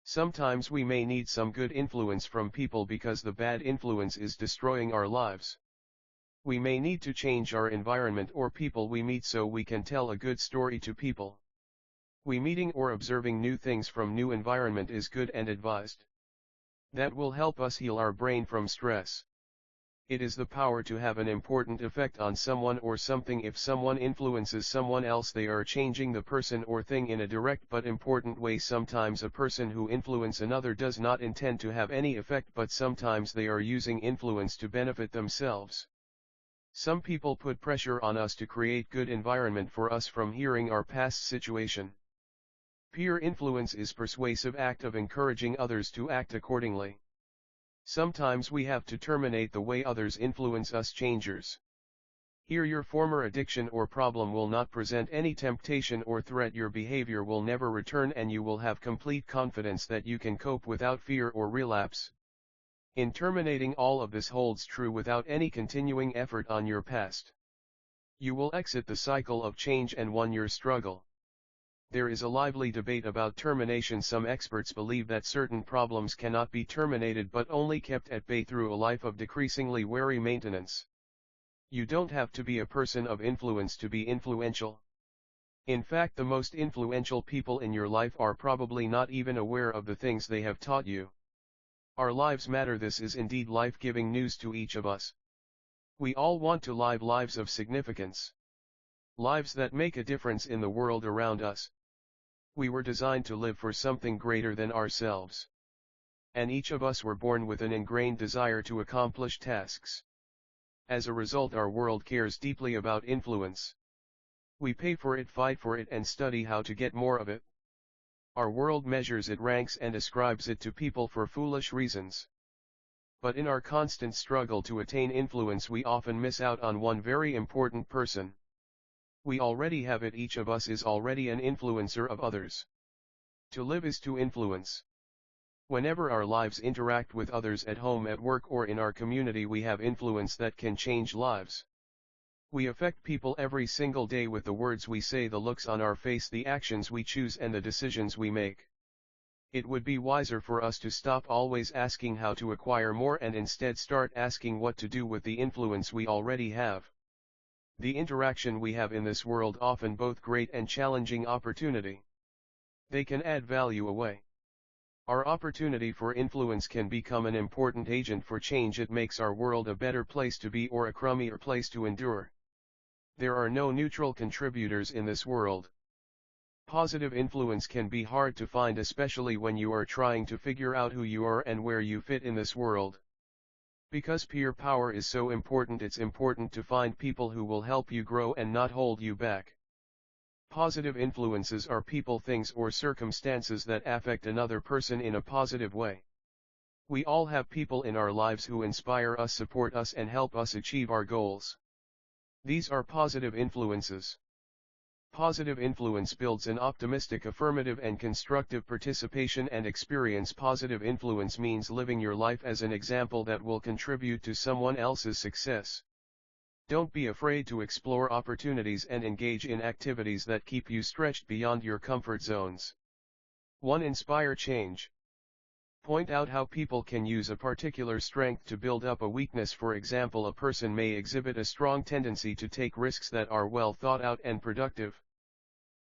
Sometimes we may need some good influence from people because the bad influence is destroying our lives. We may need to change our environment or people we meet so we can tell a good story to people. We meeting or observing new things from new environment is good and advised. That will help us heal our brain from stress. It is the power to have an important effect on someone or something. If someone influences someone else, they are changing the person or thing in a direct but important way. Sometimes a person who influences another does not intend to have any effect, but sometimes they are using influence to benefit themselves. Some people put pressure on us to create good environment for us from hearing our past situation. Peer influence is persuasive act of encouraging others to act accordingly. Sometimes we have to terminate the way others influence us. Changers. Here your former addiction or problem will not present any temptation or threat. Your behavior will never return and you will have complete confidence that you can cope without fear or relapse. In terminating all of this holds true without any continuing effort on your past. You will exit the cycle of change and won your struggle. There is a lively debate about termination. Some experts believe that certain problems cannot be terminated but only kept at bay through a life of decreasingly wary maintenance. You don't have to be a person of influence to be influential. In fact, the most influential people in your life are probably not even aware of the things they have taught you. Our lives matter. This is indeed life-giving news to each of us. We all want to live lives of significance. Lives that make a difference in the world around us. We were designed to live for something greater than ourselves. And each of us were born with an ingrained desire to accomplish tasks. As a result, our world cares deeply about influence. We pay for it, fight for it, and study how to get more of it. Our world measures it, ranks and ascribes it to people for foolish reasons. But in our constant struggle to attain influence, we often miss out on one very important person. We already have it. Each of us is already an influencer of others. To live is to influence. Whenever our lives interact with others at home, at work, or in our community, we have influence that can change lives. We affect people every single day with the words we say, the looks on our face, the actions we choose, and the decisions we make. It would be wiser for us to stop always asking how to acquire more and instead start asking what to do with the influence we already have. The interaction we have in this world often both great and challenging opportunity. They can add value away. Our opportunity for influence can become an important agent for change. It makes our world a better place to be or a crummier place to endure. There are no neutral contributors in this world. Positive influence can be hard to find, especially when you are trying to figure out who you are and where you fit in this world. Because peer power is so important, it's important to find people who will help you grow and not hold you back. Positive influences are people, things, or circumstances that affect another person in a positive way. We all have people in our lives who inspire us, support us, and help us achieve our goals. These are positive influences. Positive influence builds an optimistic, affirmative, and constructive participation and experience. Positive influence means living your life as an example that will contribute to someone else's success. Don't be afraid to explore opportunities and engage in activities that keep you stretched beyond your comfort zones. 1. Inspire change. Point out how people can use a particular strength to build up a weakness. For example, a person may exhibit a strong tendency to take risks that are well thought out and productive.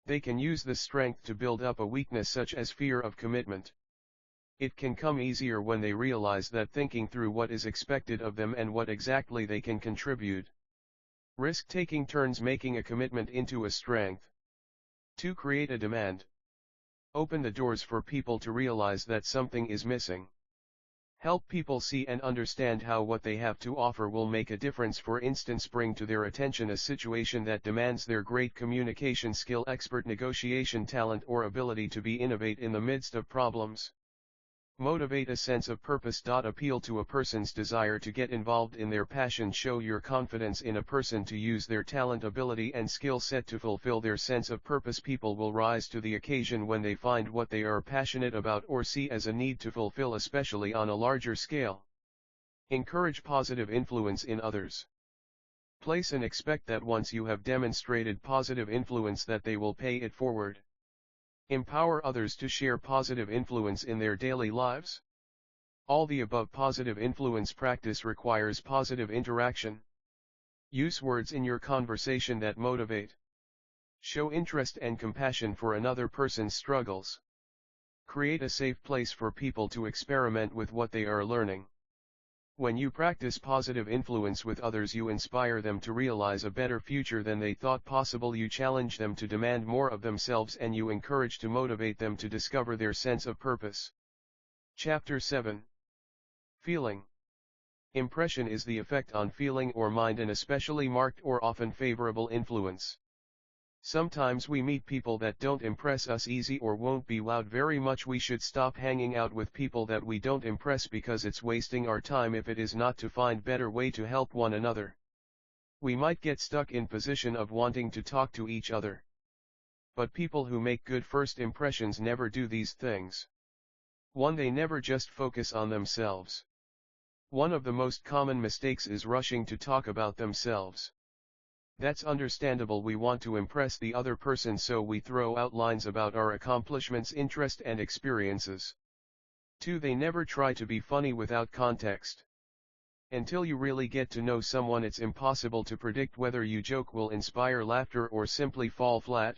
They can use this strength to build up a weakness such as fear of commitment. It can come easier when they realize that thinking through what is expected of them and what exactly they can contribute. Risk-taking turns making a commitment into a strength. 2. Create a demand. Open the doors for people to realize that something is missing. Help people see and understand how what they have to offer will make a difference. For instance, bring to their attention a situation that demands their great communication skill, expert negotiation talent, or ability to be innovate in the midst of problems. Motivate a sense of purpose. Appeal to a person's desire to get involved in their passion. Show your confidence in a person to use their talent, ability, and skill set to fulfill their sense of purpose. People will rise to the occasion when they find what they are passionate about or see as a need to fulfill, especially on a larger scale. Encourage positive influence in others. Place and expect that once you have demonstrated positive influence that they will pay it forward. Empower others to share positive influence in their daily lives. All the above positive influence practice requires positive interaction. Use words in your conversation that motivate. Show interest and compassion for another person's struggles. Create a safe place for people to experiment with what they are learning. When you practice positive influence with others, you inspire them to realize a better future than they thought possible. You challenge them to demand more of themselves, and you encourage to motivate them to discover their sense of purpose. Chapter 7. Feeling. Impression is the effect on feeling or mind, an especially marked or often favorable influence. Sometimes we meet people that don't impress us easy or won't be wowed very much. We should stop hanging out with people that we don't impress, because it's wasting our time if it is not to find better way to help one another. We might get stuck in position of wanting to talk to each other. But people who make good first impressions never do these things. 1. They never just focus on themselves. One of the most common mistakes is rushing to talk about themselves. That's understandable. We want to impress the other person, so we throw out lines about our accomplishments, interest, and experiences. 2. They never try to be funny without context. Until you really get to know someone, it's impossible to predict whether your joke will inspire laughter or simply fall flat.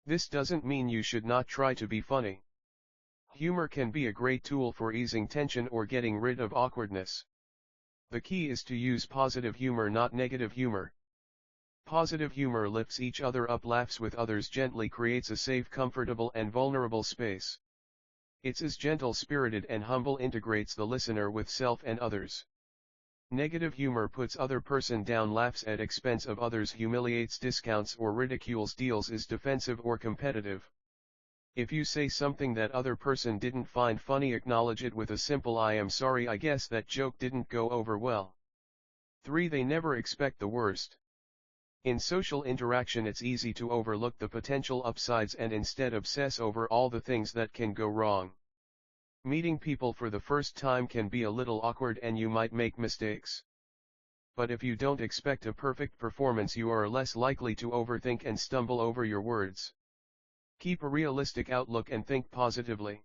This doesn't mean you should not try to be funny. Humor can be a great tool for easing tension or getting rid of awkwardness. The key is to use positive humor, not negative humor. Positive humor lifts each other up, laughs with others gently, creates a safe, comfortable, and vulnerable space. It's as gentle-spirited and humble, integrates the listener with self and others. Negative humor puts other person down, laughs at expense of others, humiliates, discounts, or ridicules, deals, is defensive or competitive. If you say something that other person didn't find funny, acknowledge it with a simple "I am sorry, I guess that joke didn't go over well." 3. They never expect the worst. In social interaction, it's easy to overlook the potential upsides and instead obsess over all the things that can go wrong. Meeting people for the first time can be a little awkward and you might make mistakes. But if you don't expect a perfect performance, you are less likely to overthink and stumble over your words. Keep a realistic outlook and think positively.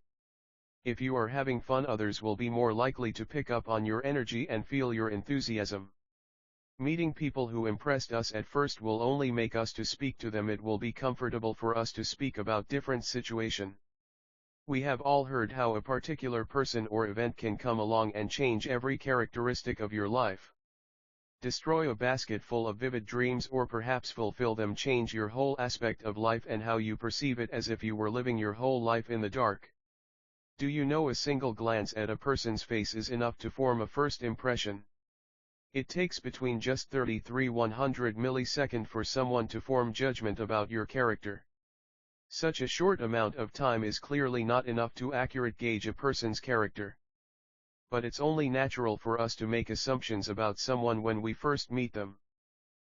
If you are having fun, others will be more likely to pick up on your energy and feel your enthusiasm. Meeting people who impressed us at first will only make us to speak to them. It will be comfortable for us to speak about different situation. We have all heard how a particular person or event can come along and change every characteristic of your life. Destroy a basket full of vivid dreams, or perhaps fulfill them, change your whole aspect of life and how you perceive it, as if you were living your whole life in the dark. Do you know a single glance at a person's face is enough to form a first impression? It takes between just 33/100 millisecond for someone to form judgment about your character. Such a short amount of time is clearly not enough to accurately gauge a person's character. But it's only natural for us to make assumptions about someone when we first meet them.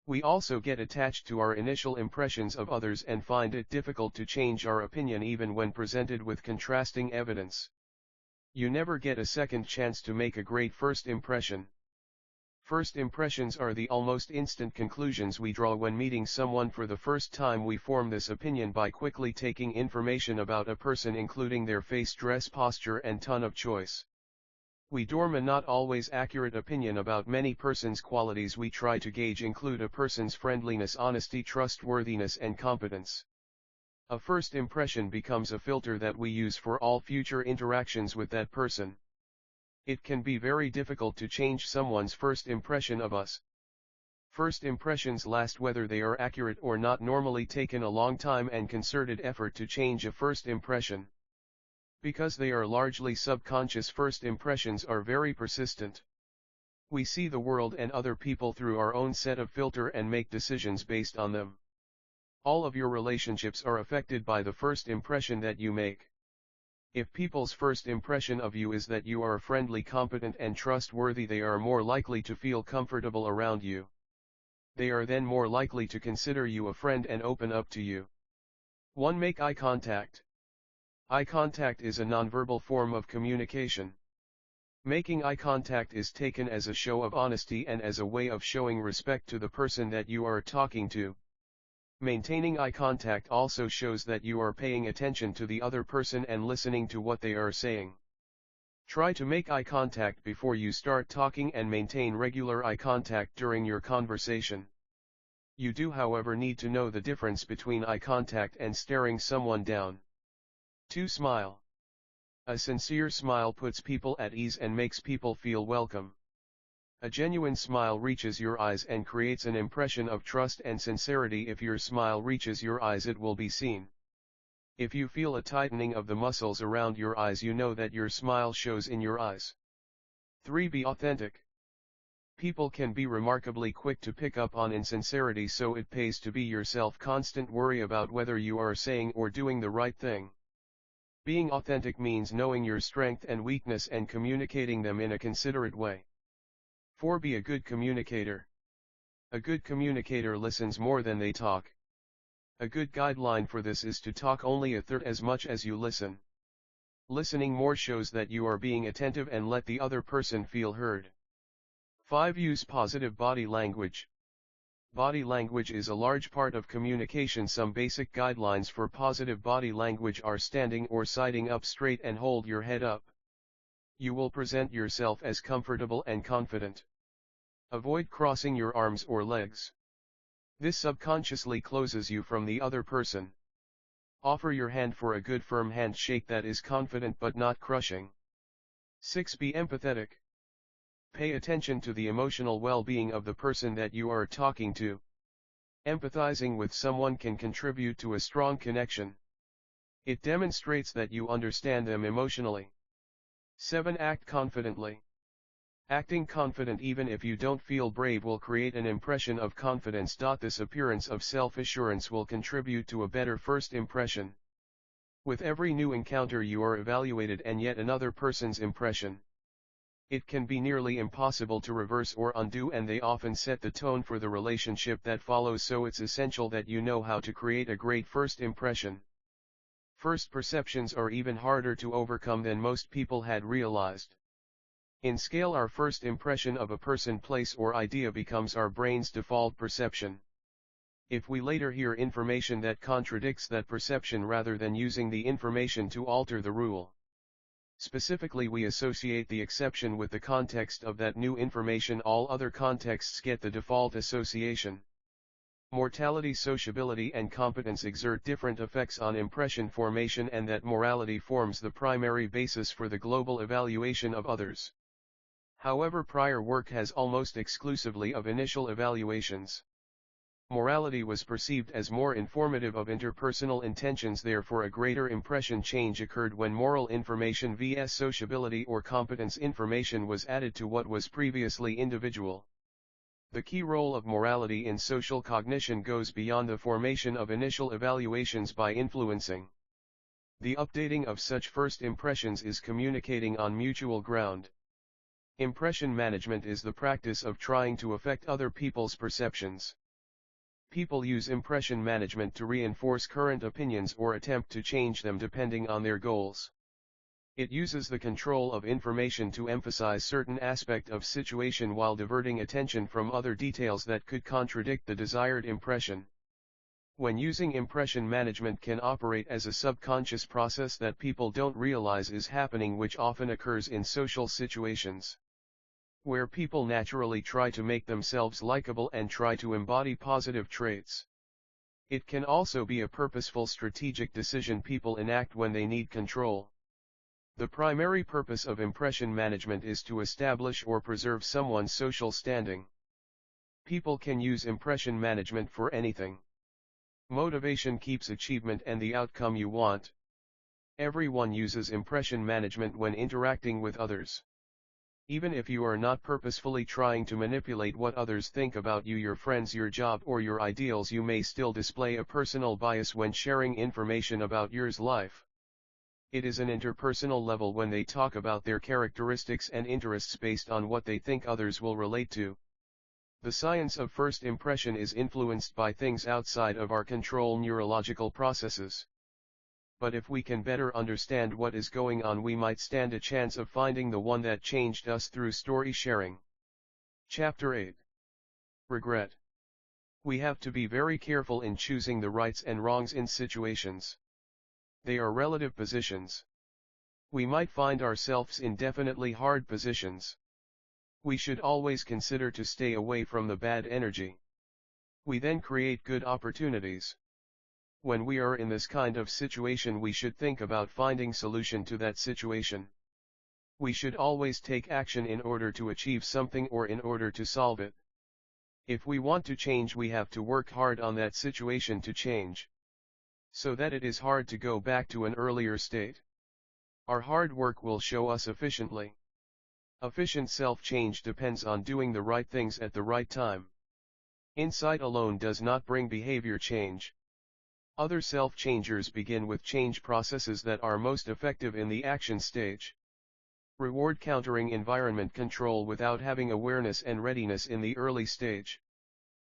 We also get attached to our initial impressions of others and find it difficult to change our opinion even when presented with contrasting evidence. You never get a second chance to make a great first impression. First impressions are the almost instant conclusions we draw when meeting someone for the first time. We form this opinion by quickly taking information about a person, including their face, dress, posture, and ton of choice. We form a not always accurate opinion about many persons' qualities we try to gauge include a person's friendliness, honesty, trustworthiness, and competence. A first impression becomes a filter that we use for all future interactions with that person. It can be very difficult to change someone's first impression of us. First impressions last, whether they are accurate or not, normally taken a long time and concerted effort to change a first impression. Because they are largely subconscious, first impressions are very persistent. We see the world and other people through our own set of filter and make decisions based on them. All of your relationships are affected by the first impression that you make. If people's first impression of you is that you are friendly, competent and trustworthy, they are more likely to feel comfortable around you. They are then more likely to consider you a friend and open up to you. 1. Make eye contact. Eye contact is a nonverbal form of communication. Making eye contact is taken as a show of honesty and as a way of showing respect to the person that you are talking to. Maintaining eye contact also shows that you are paying attention to the other person and listening to what they are saying. Try to make eye contact before you start talking and maintain regular eye contact during your conversation. You do, however, need to know the difference between eye contact and staring someone down. 2. Smile. A sincere smile puts people at ease and makes people feel welcome. A genuine smile reaches your eyes and creates an impression of trust and sincerity. If your smile reaches your eyes, it will be seen. If you feel a tightening of the muscles around your eyes, you know that your smile shows in your eyes. 3. Be authentic. People can be remarkably quick to pick up on insincerity, so it pays to be yourself. Constant worry about whether you are saying or doing the right thing. Being authentic means knowing your strength and weakness and communicating them in a considerate way. 4. Be a good communicator. A good communicator listens more than they talk. A good guideline for this is to talk only a third as much as you listen. Listening more shows that you are being attentive and let the other person feel heard. 5. Use positive body language. Body language is a large part of communication. Some basic guidelines for positive body language are standing or sitting up straight and hold your head up. You will present yourself as comfortable and confident. Avoid crossing your arms or legs. This subconsciously closes you from the other person. Offer your hand for a good firm handshake that is confident but not crushing. 6. Be empathetic. Pay attention to the emotional well-being of the person that you are talking to. Empathizing with someone can contribute to a strong connection. It demonstrates that you understand them emotionally. 7. Act confidently. Acting confident even if you don't feel brave will create an impression of confidence. This appearance of self-assurance will contribute to a better first impression. With every new encounter you are evaluated and yet another person's impression. It can be nearly impossible to reverse or undo, and they often set the tone for the relationship that follows, so it's essential that you know how to create a great first impression. First perceptions are even harder to overcome than most people had realized. In scale, our first impression of a person, place or idea becomes our brain's default perception. If we later hear information that contradicts that perception, rather than using the information to alter the rule, specifically we associate the exception with the context of that new information, all other contexts get the default association. Morality, sociability and competence exert different effects on impression formation, and that morality forms the primary basis for the global evaluation of others. However, prior work has almost exclusively of initial evaluations. Morality was perceived as more informative of interpersonal intentions, therefore a greater impression change occurred when moral information vs. sociability or competence information was added to what was previously individual. The key role of morality in social cognition goes beyond the formation of initial evaluations by influencing the updating of such first impressions is communicating on mutual ground. Impression management is the practice of trying to affect other people's perceptions. People use impression management to reinforce current opinions or attempt to change them depending on their goals. It uses the control of information to emphasize certain aspect of situation while diverting attention from other details that could contradict the desired impression. When using impression management can operate as a subconscious process that people don't realize is happening, which often occurs in social situations, where people naturally try to make themselves likable and try to embody positive traits. It can also be a purposeful strategic decision people enact when they need control. The primary purpose of impression management is to establish or preserve someone's social standing. People can use impression management for anything. Motivation keeps achievement and the outcome you want. Everyone uses impression management when interacting with others. Even if you are not purposefully trying to manipulate what others think about you, your friends, your job, or your ideals, you may still display a personal bias when sharing information about your life. It is an interpersonal level when they talk about their characteristics and interests based on what they think others will relate to. The science of first impression is influenced by things outside of our control, neurological processes. But if we can better understand what is going on, we might stand a chance of finding the one that changed us through story sharing. Chapter 8. Regret. We have to be very careful in choosing the rights and wrongs in situations. They are relative positions. We might find ourselves in definitely hard positions. We should always consider to stay away from the bad energy. We then create good opportunities. When we are in this kind of situation, we should think about finding solution to that situation. We should always take action in order to achieve something or in order to solve it. If we want to change, we have to work hard on that situation to change, so that it is hard to go back to an earlier state. Our hard work will show us efficiently. Efficient self-change depends on doing the right things at the right time. Insight alone does not bring behavior change. Other self-changers begin with change processes that are most effective in the action stage. Reward countering environment control without having awareness and readiness in the early stage.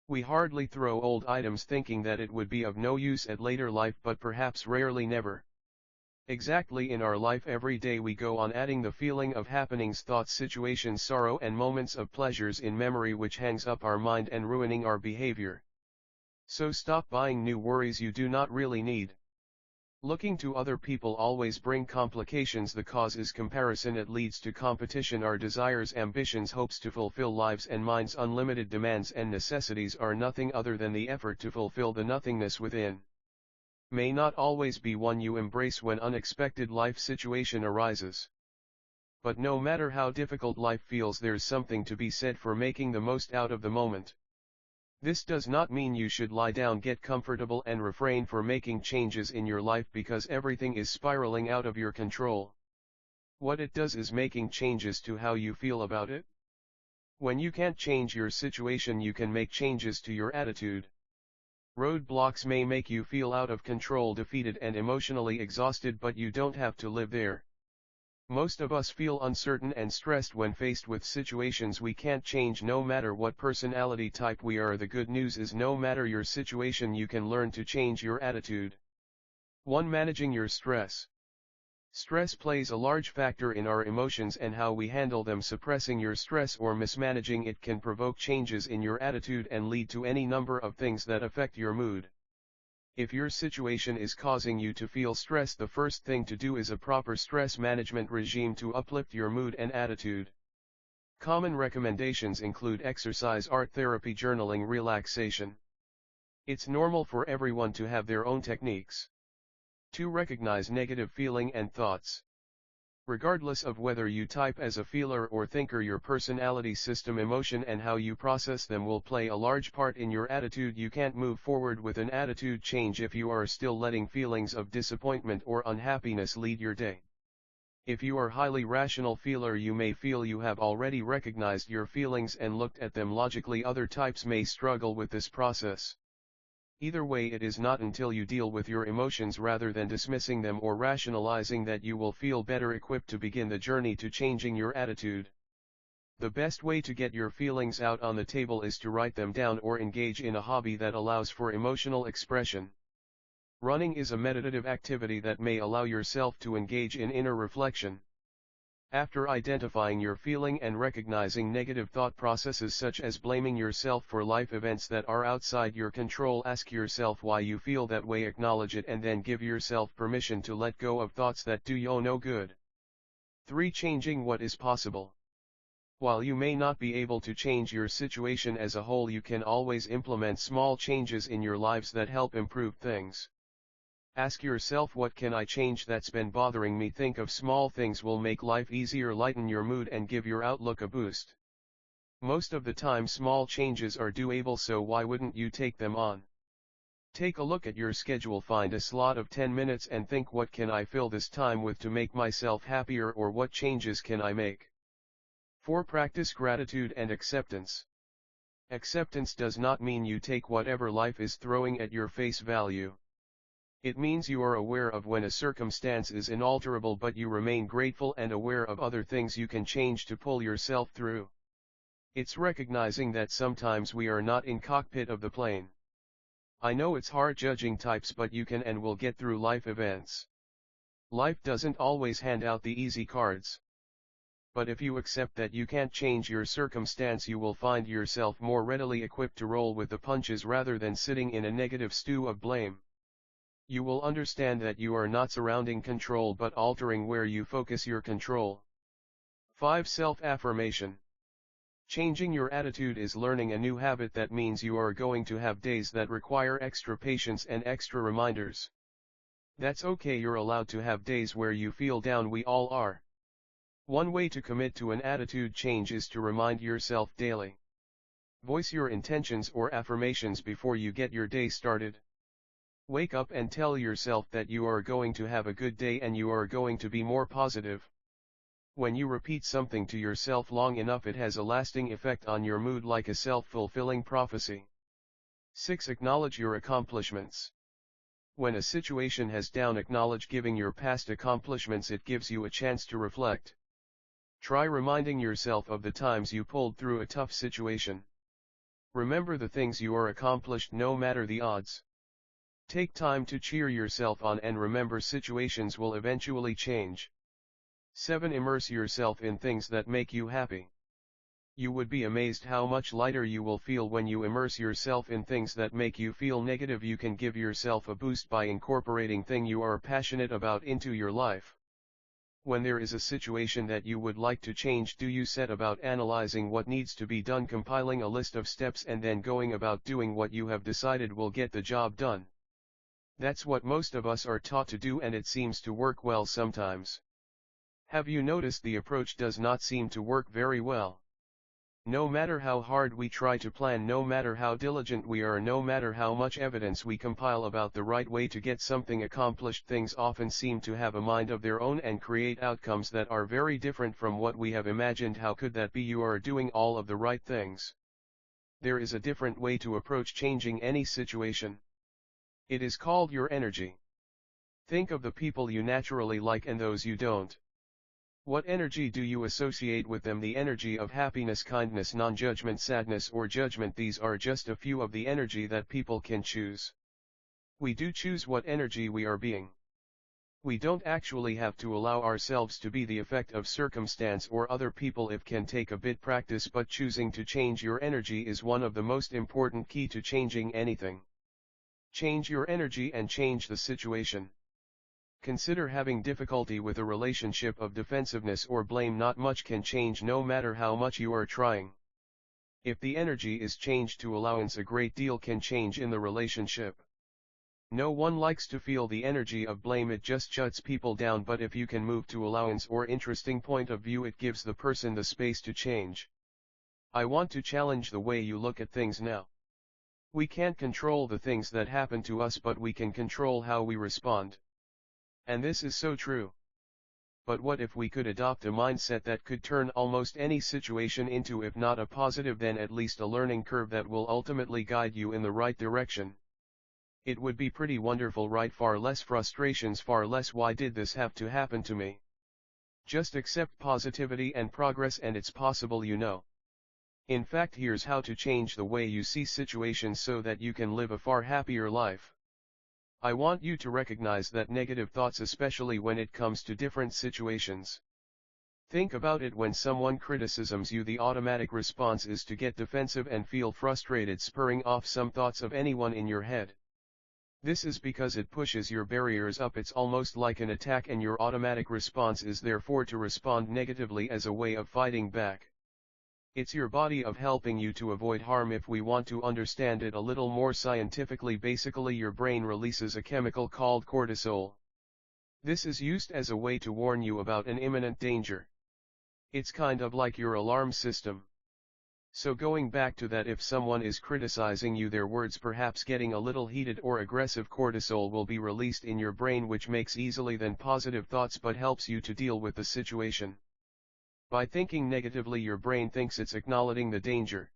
We hardly throw old items thinking that it would be of no use at later life, but perhaps rarely never. Exactly, in our life every day we go on adding the feeling of happenings, thoughts, situations, sorrow and moments of pleasures in memory, which hangs up our mind and ruining our behavior. So stop buying new worries you do not really need. Looking to other people always bring complications. The cause is comparison. It leads to competition. Our desires, ambitions, hopes to fulfill lives and minds' unlimited demands and necessities are nothing other than the effort to fulfill the nothingness within. May not always be one you embrace when unexpected life situation arises. But no matter how difficult life feels, there's something to be said for making the most out of the moment. This does not mean you should lie down, get comfortable and refrain from making changes in your life because everything is spiraling out of your control. What it does is making changes to how you feel about it. When you can't change your situation, you can make changes to your attitude. Roadblocks may make you feel out of control, defeated and emotionally exhausted, but you don't have to live there. Most of us feel uncertain and stressed when faced with situations we can't change, no matter what personality type we are. The good news is, no matter your situation, you can learn to change your attitude. 1. Managing your stress. Stress plays a large factor in our emotions and how we handle them. Suppressing your stress or mismanaging it can provoke changes in your attitude and lead to any number of things that affect your mood. If your situation is causing you to feel stress, the first thing to do is a proper stress management regime to uplift your mood and attitude. Common recommendations include exercise, art therapy, journaling, relaxation. It's normal for everyone to have their own techniques. 2. Recognize negative feeling and thoughts. Regardless of whether you type as a feeler or thinker, your personality system, emotion and how you process them will play a large part in your attitude. You can't move forward with an attitude change if you are still letting feelings of disappointment or unhappiness lead your day. If you are highly rational feeler, you may feel you have already recognized your feelings and looked at them logically. Other types may struggle with this process. Either way, it is not until you deal with your emotions rather than dismissing them or rationalizing that you will feel better equipped to begin the journey to changing your attitude. The best way to get your feelings out on the table is to write them down or engage in a hobby that allows for emotional expression. Running is a meditative activity that may allow yourself to engage in inner reflection. After identifying your feeling and recognizing negative thought processes such as blaming yourself for life events that are outside your control, ask yourself why you feel that way, acknowledge it, and then give yourself permission to let go of thoughts that do you no good. 3. Changing what is possible. While you may not be able to change your situation as a whole, you can always implement small changes in your lives that help improve things. Ask yourself, what can I change that's been bothering me? Think of small things will make life easier, lighten your mood and give your outlook a boost. Most of the time small changes are doable, so why wouldn't you take them on? Take a look at your schedule, find a slot of 10 minutes and think, what can I fill this time with to make myself happier, or what changes can I make? 4. Practice gratitude and acceptance. Acceptance does not mean you take whatever life is throwing at your face value. It means you are aware of when a circumstance is inalterable, but you remain grateful and aware of other things you can change to pull yourself through. It's recognizing that sometimes we are not in cockpit of the plane. I know it's hard judging types, but you can and will get through life events. Life doesn't always hand out the easy cards. But if you accept that you can't change your circumstance, you will find yourself more readily equipped to roll with the punches rather than sitting in a negative stew of blame. You will understand that you are not surrounding control but altering where you focus your control. 5. Self-affirmation. Changing your attitude is learning a new habit. That means you are going to have days that require extra patience and extra reminders. That's okay, you're allowed to have days where you feel down, we all are. One way to commit to an attitude change is to remind yourself daily. Voice your intentions or affirmations before you get your day started. Wake up and tell yourself that you are going to have a good day and you are going to be more positive. When you repeat something to yourself long enough, it has a lasting effect on your mood, like a self-fulfilling prophecy. 6. Acknowledge your accomplishments. When a situation has down, acknowledge giving your past accomplishments. It gives you a chance to reflect. Try reminding yourself of the times you pulled through a tough situation. Remember the things you are accomplished no matter the odds. Take time to cheer yourself on and remember situations will eventually change. 7. Immerse yourself in things that make you happy. You would be amazed how much lighter you will feel when you immerse yourself in things that make you feel negative. You can give yourself a boost by incorporating things you are passionate about into your life. When there is a situation that you would like to change, do you set about analyzing what needs to be done, compiling a list of steps, and then going about doing what you have decided will get the job done? That's what most of us are taught to do, and it seems to work well sometimes. Have you noticed the approach does not seem to work very well? No matter how hard we try to plan, no matter how diligent we are, no matter how much evidence we compile about the right way to get something accomplished, things often seem to have a mind of their own and create outcomes that are very different from what we have imagined. How could that be? You are doing all of the right things. There is a different way to approach changing any situation. It is called your energy. Think of the people you naturally like and those you don't. What energy do you associate with them? The energy of happiness, kindness, non-judgment, sadness, or judgment. These are just a few of the energy that people can choose. We do choose what energy we are being. We don't actually have to allow ourselves to be the effect of circumstance or other people. It can take a bit practice, but choosing to change your energy is one of the most important key to changing anything. Change your energy and change the situation. Consider having difficulty with a relationship of defensiveness or blame. Not much can change no matter how much you are trying. If the energy is changed to allowance, a great deal can change in the relationship. No one likes to feel the energy of blame, it just shuts people down, but if you can move to allowance or interesting point of view, it gives the person the space to change. I want to challenge the way you look at things now. We can't control the things that happen to us, but we can control how we respond. And this is so true. But what if we could adopt a mindset that could turn almost any situation into, if not a positive, then at least a learning curve that will ultimately guide you in the right direction? It would be pretty wonderful, right? Far less frustrations, far less "why did this have to happen to me?" Just accept positivity and progress, and it's possible, you know. In fact, here's how to change the way you see situations so that you can live a far happier life. I want you to recognize that negative thoughts, especially when it comes to different situations. Think about it: when someone criticizes you, the automatic response is to get defensive and feel frustrated, spurring off some thoughts of anyone in your head. This is because it pushes your barriers up. It's almost like an attack, and your automatic response is therefore to respond negatively as a way of fighting back. It's your body of helping you to avoid harm. If we want to understand it a little more scientifically, basically your brain releases a chemical called cortisol. This is used as a way to warn you about an imminent danger. It's kind of like your alarm system. So going back to that, if someone is criticizing you, their words perhaps getting a little heated or aggressive, cortisol will be released in your brain, which makes easily then positive thoughts but helps you to deal with the situation. By thinking negatively, your brain thinks it's acknowledging the danger.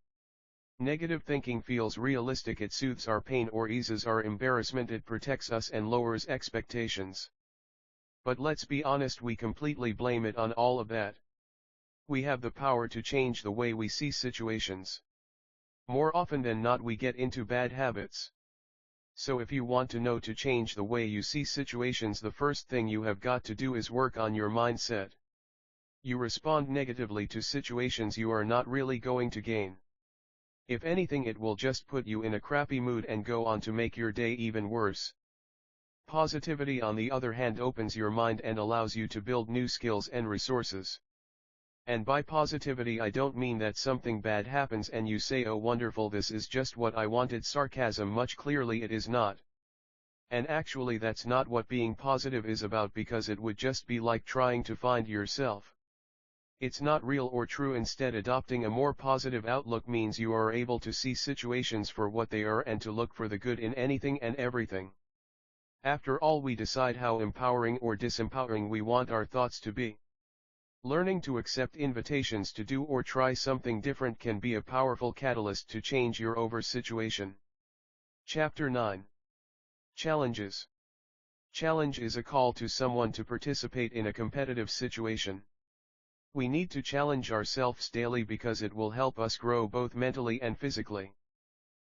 Negative thinking feels realistic, it soothes our pain or eases our embarrassment, it protects us and lowers expectations. But let's be honest, we completely blame it on all of that. We have the power to change the way we see situations. More often than not, we get into bad habits. So if you want to know to change the way you see situations, the first thing you have got to do is work on your mindset. You respond negatively to situations, you are not really going to gain. If anything, it will just put you in a crappy mood and go on to make your day even worse. Positivity, on the other hand, opens your mind and allows you to build new skills and resources. And by positivity, I don't mean that something bad happens and you say, oh wonderful, this is just what I wanted. Sarcasm, much clearly it is not. And actually that's not what being positive is about, because it would just be like trying to find yourself. It's not real or true. Instead, adopting a more positive outlook means you are able to see situations for what they are and to look for the good in anything and everything. After all, we decide how empowering or disempowering we want our thoughts to be. Learning to accept invitations to do or try something different can be a powerful catalyst to change your over situation. Chapter 9. Challenges. Challenge is a call to someone to participate in a competitive situation. We need to challenge ourselves daily because it will help us grow both mentally and physically.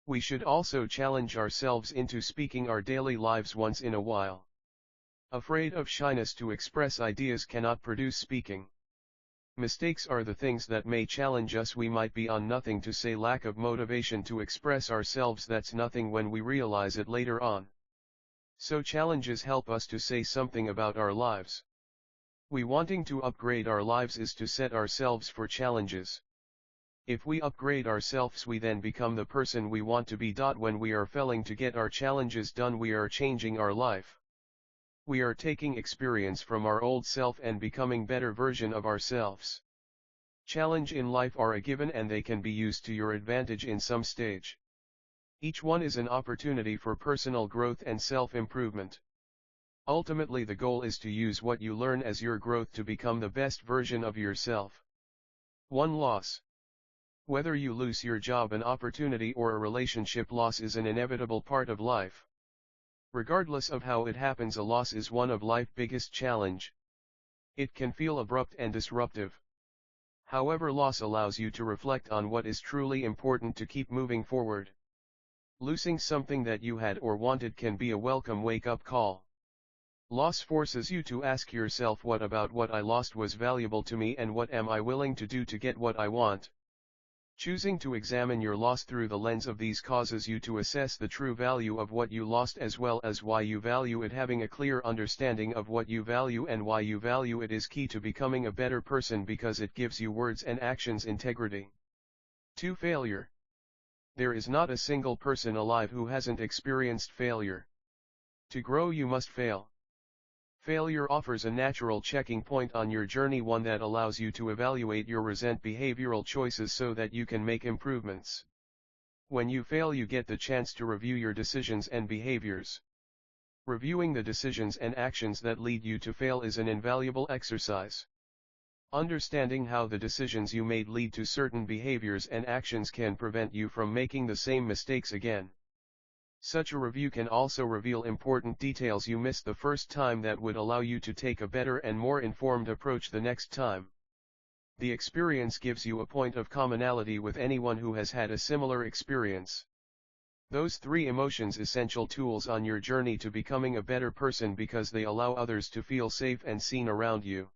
We should also challenge ourselves into speaking our daily lives once in a while. Afraid of shyness to express ideas cannot produce speaking. Mistakes are the things that may challenge us. We might be on nothing to say, lack of motivation to express ourselves, that's nothing when we realize it later on. So challenges help us to say something about our lives. We wanting to upgrade our lives is to set ourselves for challenges. If we upgrade ourselves, we then become the person we want to be. When we are failing to get our challenges done, we are changing our life. We are taking experience from our old self and becoming better version of ourselves. Challenge in life are a given and they can be used to your advantage in some stage. Each one is an opportunity for personal growth and self-improvement. Ultimately, the goal is to use what you learn as your growth to become the best version of yourself. 1 loss. Whether you lose your job, an opportunity, or a relationship, loss is an inevitable part of life. Regardless of how it happens, a loss is one of life's biggest challenge. It can feel abrupt and disruptive. However, loss allows you to reflect on what is truly important to keep moving forward. Losing something that you had or wanted can be a welcome wake-up call. Loss forces you to ask yourself, what about what I lost was valuable to me, and what am I willing to do to get what I want? Choosing to examine your loss through the lens of these causes you to assess the true value of what you lost as well as why you value it. Having a clear understanding of what you value and why you value it is key to becoming a better person, because it gives you words and actions integrity. 2. Failure. There is not a single person alive who hasn't experienced failure. To grow, you must fail. Failure offers a natural checking point on your journey, one that allows you to evaluate your recent behavioral choices so that you can make improvements. When you fail, you get the chance to review your decisions and behaviors. Reviewing the decisions and actions that lead you to fail is an invaluable exercise. Understanding how the decisions you made lead to certain behaviors and actions can prevent you from making the same mistakes again. Such a review can also reveal important details you missed the first time that would allow you to take a better and more informed approach the next time. The experience gives you a point of commonality with anyone who has had a similar experience. Those 3 emotions essential tools on your journey to becoming a better person because they allow others to feel safe and seen around you.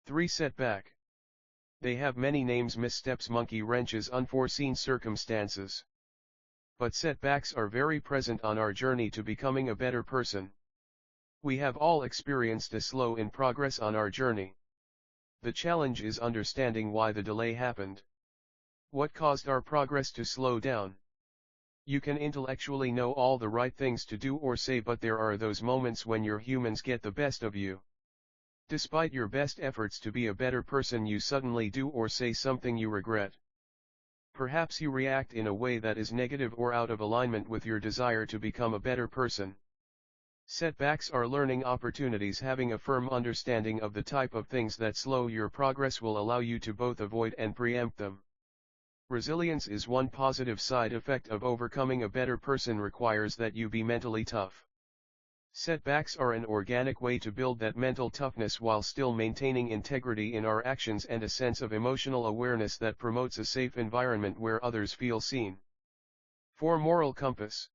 3. Setback. They have many names: missteps, monkey wrenches, unforeseen circumstances. But setbacks are very present on our journey to becoming a better person. We have all experienced a slow in progress on our journey. The challenge is understanding why the delay happened. What caused our progress to slow down? You can intellectually know all the right things to do or say, but there are those moments when your humans get the best of you. Despite your best efforts to be a better person, you suddenly do or say something you regret. Perhaps you react in a way that is negative or out of alignment with your desire to become a better person. Setbacks are learning opportunities. Having a firm understanding of the type of things that slow your progress will allow you to both avoid and preempt them. Resilience is one positive side effect of overcoming. A better person requires that you be mentally tough. Setbacks are an organic way to build that mental toughness while still maintaining integrity in our actions and a sense of emotional awareness that promotes a safe environment where others feel seen. 4. Moral compass.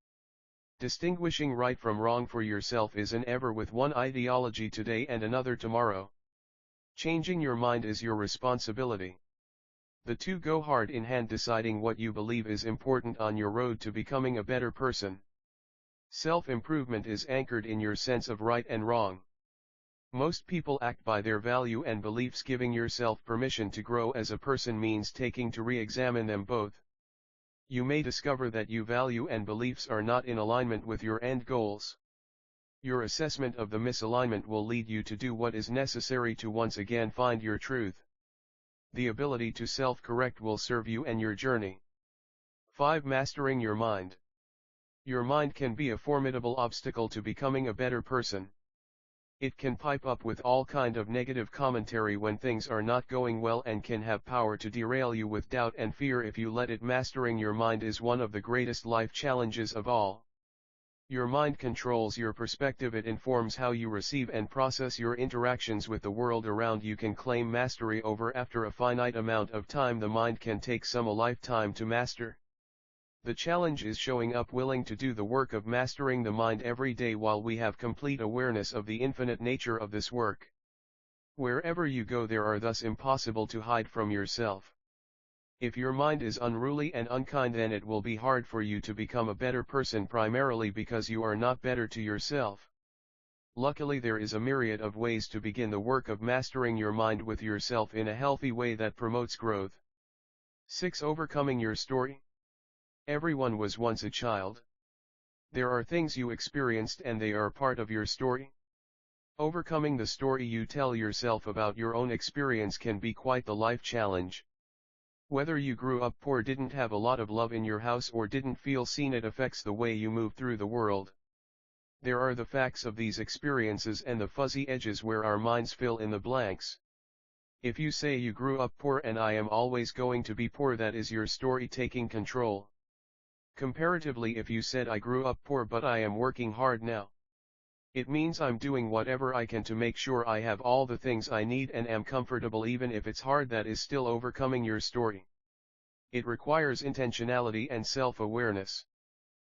Distinguishing right from wrong for yourself is an ever with one ideology today and another tomorrow. Changing your mind is your responsibility. The two go hard in hand. Deciding what you believe is important on your road to becoming a better person. Self-improvement is anchored in your sense of right and wrong. Most people act by their value and beliefs. Giving yourself permission to grow as a person means taking to re-examine them both. You may discover that your value and beliefs are not in alignment with your end goals. Your assessment of the misalignment will lead you to do what is necessary to once again find your truth. The ability to self-correct will serve you and your journey. 5. Mastering your mind. Your mind can be a formidable obstacle to becoming a better person. It can pipe up with all kind of negative commentary when things are not going well and can have power to derail you with doubt and fear if you let it. Mastering your mind is one of the greatest life challenges of all. Your mind controls your perspective. It informs how you receive and process your interactions with the world around you. Can claim mastery over after a finite amount of time. The mind can take some a lifetime to master. The challenge is showing up willing to do the work of mastering the mind every day while we have complete awareness of the infinite nature of this work. Wherever you go, there are thus impossible to hide from yourself. If your mind is unruly and unkind, then it will be hard for you to become a better person, primarily because you are not better to yourself. Luckily, there is a myriad of ways to begin the work of mastering your mind with yourself in a healthy way that promotes growth. 6. Overcoming your story. Everyone was once a child. There are things you experienced and they are part of your story. Overcoming the story you tell yourself about your own experience can be quite the life challenge. Whether you grew up poor, didn't have a lot of love in your house, or didn't feel seen, it affects the way you move through the world. There are the facts of these experiences and the fuzzy edges where our minds fill in the blanks. If you say you grew up poor and I am always going to be poor, that is your story taking control. Comparatively, if you said I grew up poor but I am working hard now, it means I'm doing whatever I can to make sure I have all the things I need and am comfortable even if it's hard. That is still overcoming your story. It requires intentionality and self-awareness.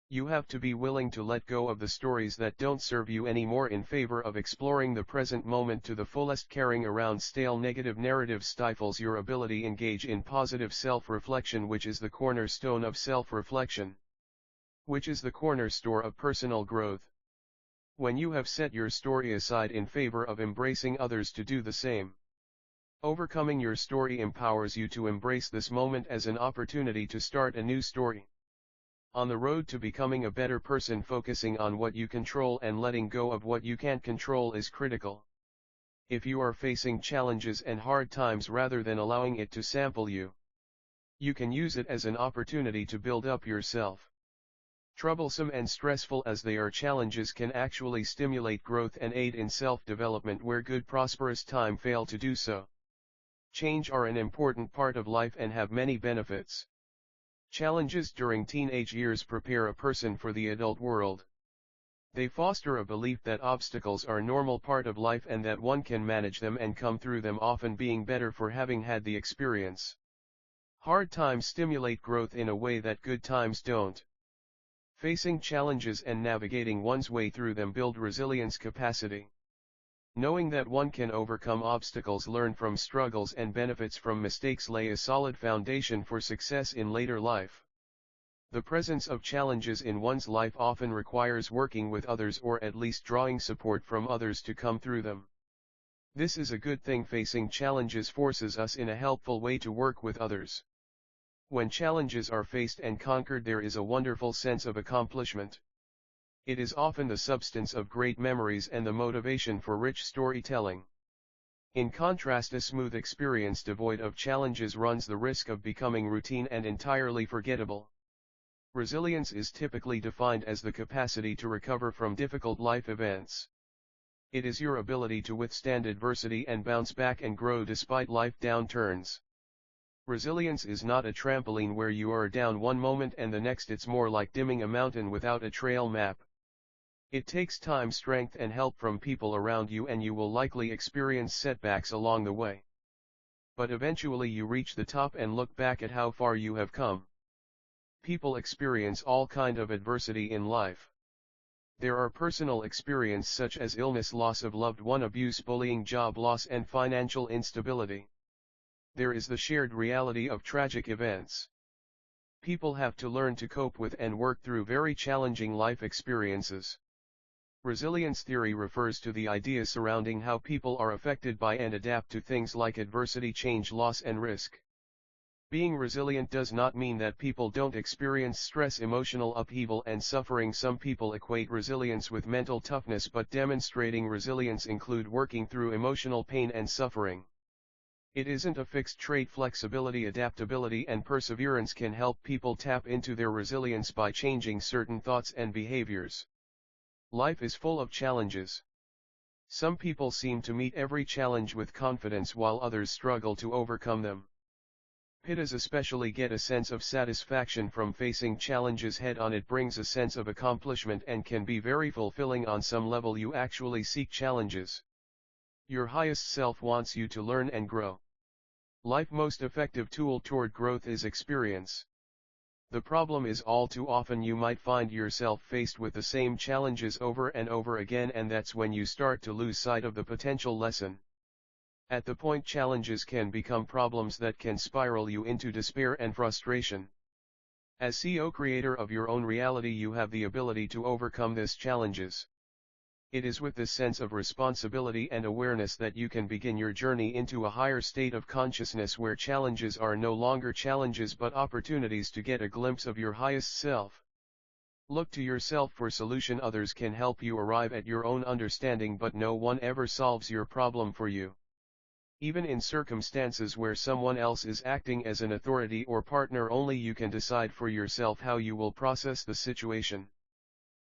You have to be willing to let go of the stories that don't serve you anymore in favor of exploring the present moment to the fullest. Carrying around stale negative narratives stifles your ability to engage in positive self-reflection, which is the cornerstone of self-reflection, which is the cornerstone of personal growth. When you have set your story aside in favor of embracing others to do the same, overcoming your story empowers you to embrace this moment as an opportunity to start a new story. On the road to becoming a better person, focusing on what you control and letting go of what you can't control is critical. If you are facing challenges and hard times rather than allowing it to sample you, you can use it as an opportunity to build up yourself. Troublesome and stressful as they are, challenges can actually stimulate growth and aid in self-development where good prosperous time fail to do so. Change are an important part of life and have many benefits. Challenges during teenage years prepare a person for the adult world. They foster a belief that obstacles are a normal part of life and that one can manage them and come through them, often being better for having had the experience. Hard times stimulate growth in a way that good times don't. Facing challenges and navigating one's way through them build resilience capacity. Knowing that one can overcome obstacles, learn from struggles and benefits from mistakes lay a solid foundation for success in later life. The presence of challenges in one's life often requires working with others or at least drawing support from others to come through them. This is a good thing. Facing challenges forces us in a helpful way to work with others. When challenges are faced and conquered, there is a wonderful sense of accomplishment. It is often the substance of great memories and the motivation for rich storytelling. In contrast, a smooth experience devoid of challenges runs the risk of becoming routine and entirely forgettable. Resilience is typically defined as the capacity to recover from difficult life events. It is your ability to withstand adversity and bounce back and grow despite life downturns. Resilience is not a trampoline where you are down one moment and the next. It's more like dimming a mountain without a trail map. It takes time, strength and help from people around you, and you will likely experience setbacks along the way. But eventually you reach the top and look back at how far you have come. People experience all kind of adversity in life. There are personal experiences such as illness, loss of loved one, abuse, bullying, job loss and financial instability. There is the shared reality of tragic events. People have to learn to cope with and work through very challenging life experiences. Resilience theory refers to the idea surrounding how people are affected by and adapt to things like adversity, change, loss and risk. Being resilient does not mean that people don't experience stress, emotional upheaval and suffering. Some people equate resilience with mental toughness, but demonstrating resilience include working through emotional pain and suffering. It isn't a fixed trait. Flexibility, adaptability and perseverance can help people tap into their resilience by changing certain thoughts and behaviors. Life is full of challenges. Some people seem to meet every challenge with confidence while others struggle to overcome them. Pittas especially get a sense of satisfaction from facing challenges head on. It brings a sense of accomplishment and can be very fulfilling on some level. You actually seek challenges. Your highest self wants you to learn and grow. Life's most effective tool toward growth is experience. The problem is, all too often you might find yourself faced with the same challenges over and over again, and that's when you start to lose sight of the potential lesson. At the point, challenges can become problems that can spiral you into despair and frustration. As CEO, creator of your own reality, you have the ability to overcome these challenges. It is with this sense of responsibility and awareness that you can begin your journey into a higher state of consciousness where challenges are no longer challenges but opportunities to get a glimpse of your highest self. Look to yourself for solution. Others can help you arrive at your own understanding, but no one ever solves your problem for you. Even in circumstances where someone else is acting as an authority or partner, only you can decide for yourself how you will process the situation.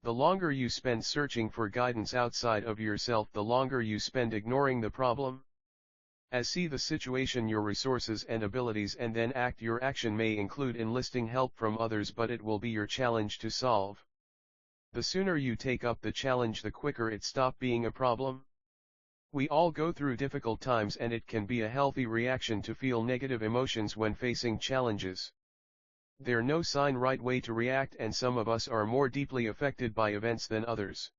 The longer you spend searching for guidance outside of yourself, the longer you spend ignoring the problem. See the situation, your resources and abilities, and then act. Your action may include enlisting help from others, but it will be your challenge to solve. The sooner you take up the challenge, the quicker it stops being a problem. We all go through difficult times, and it can be a healthy reaction to feel negative emotions when facing challenges. There's no right way to react, and some of us are more deeply affected by events than others.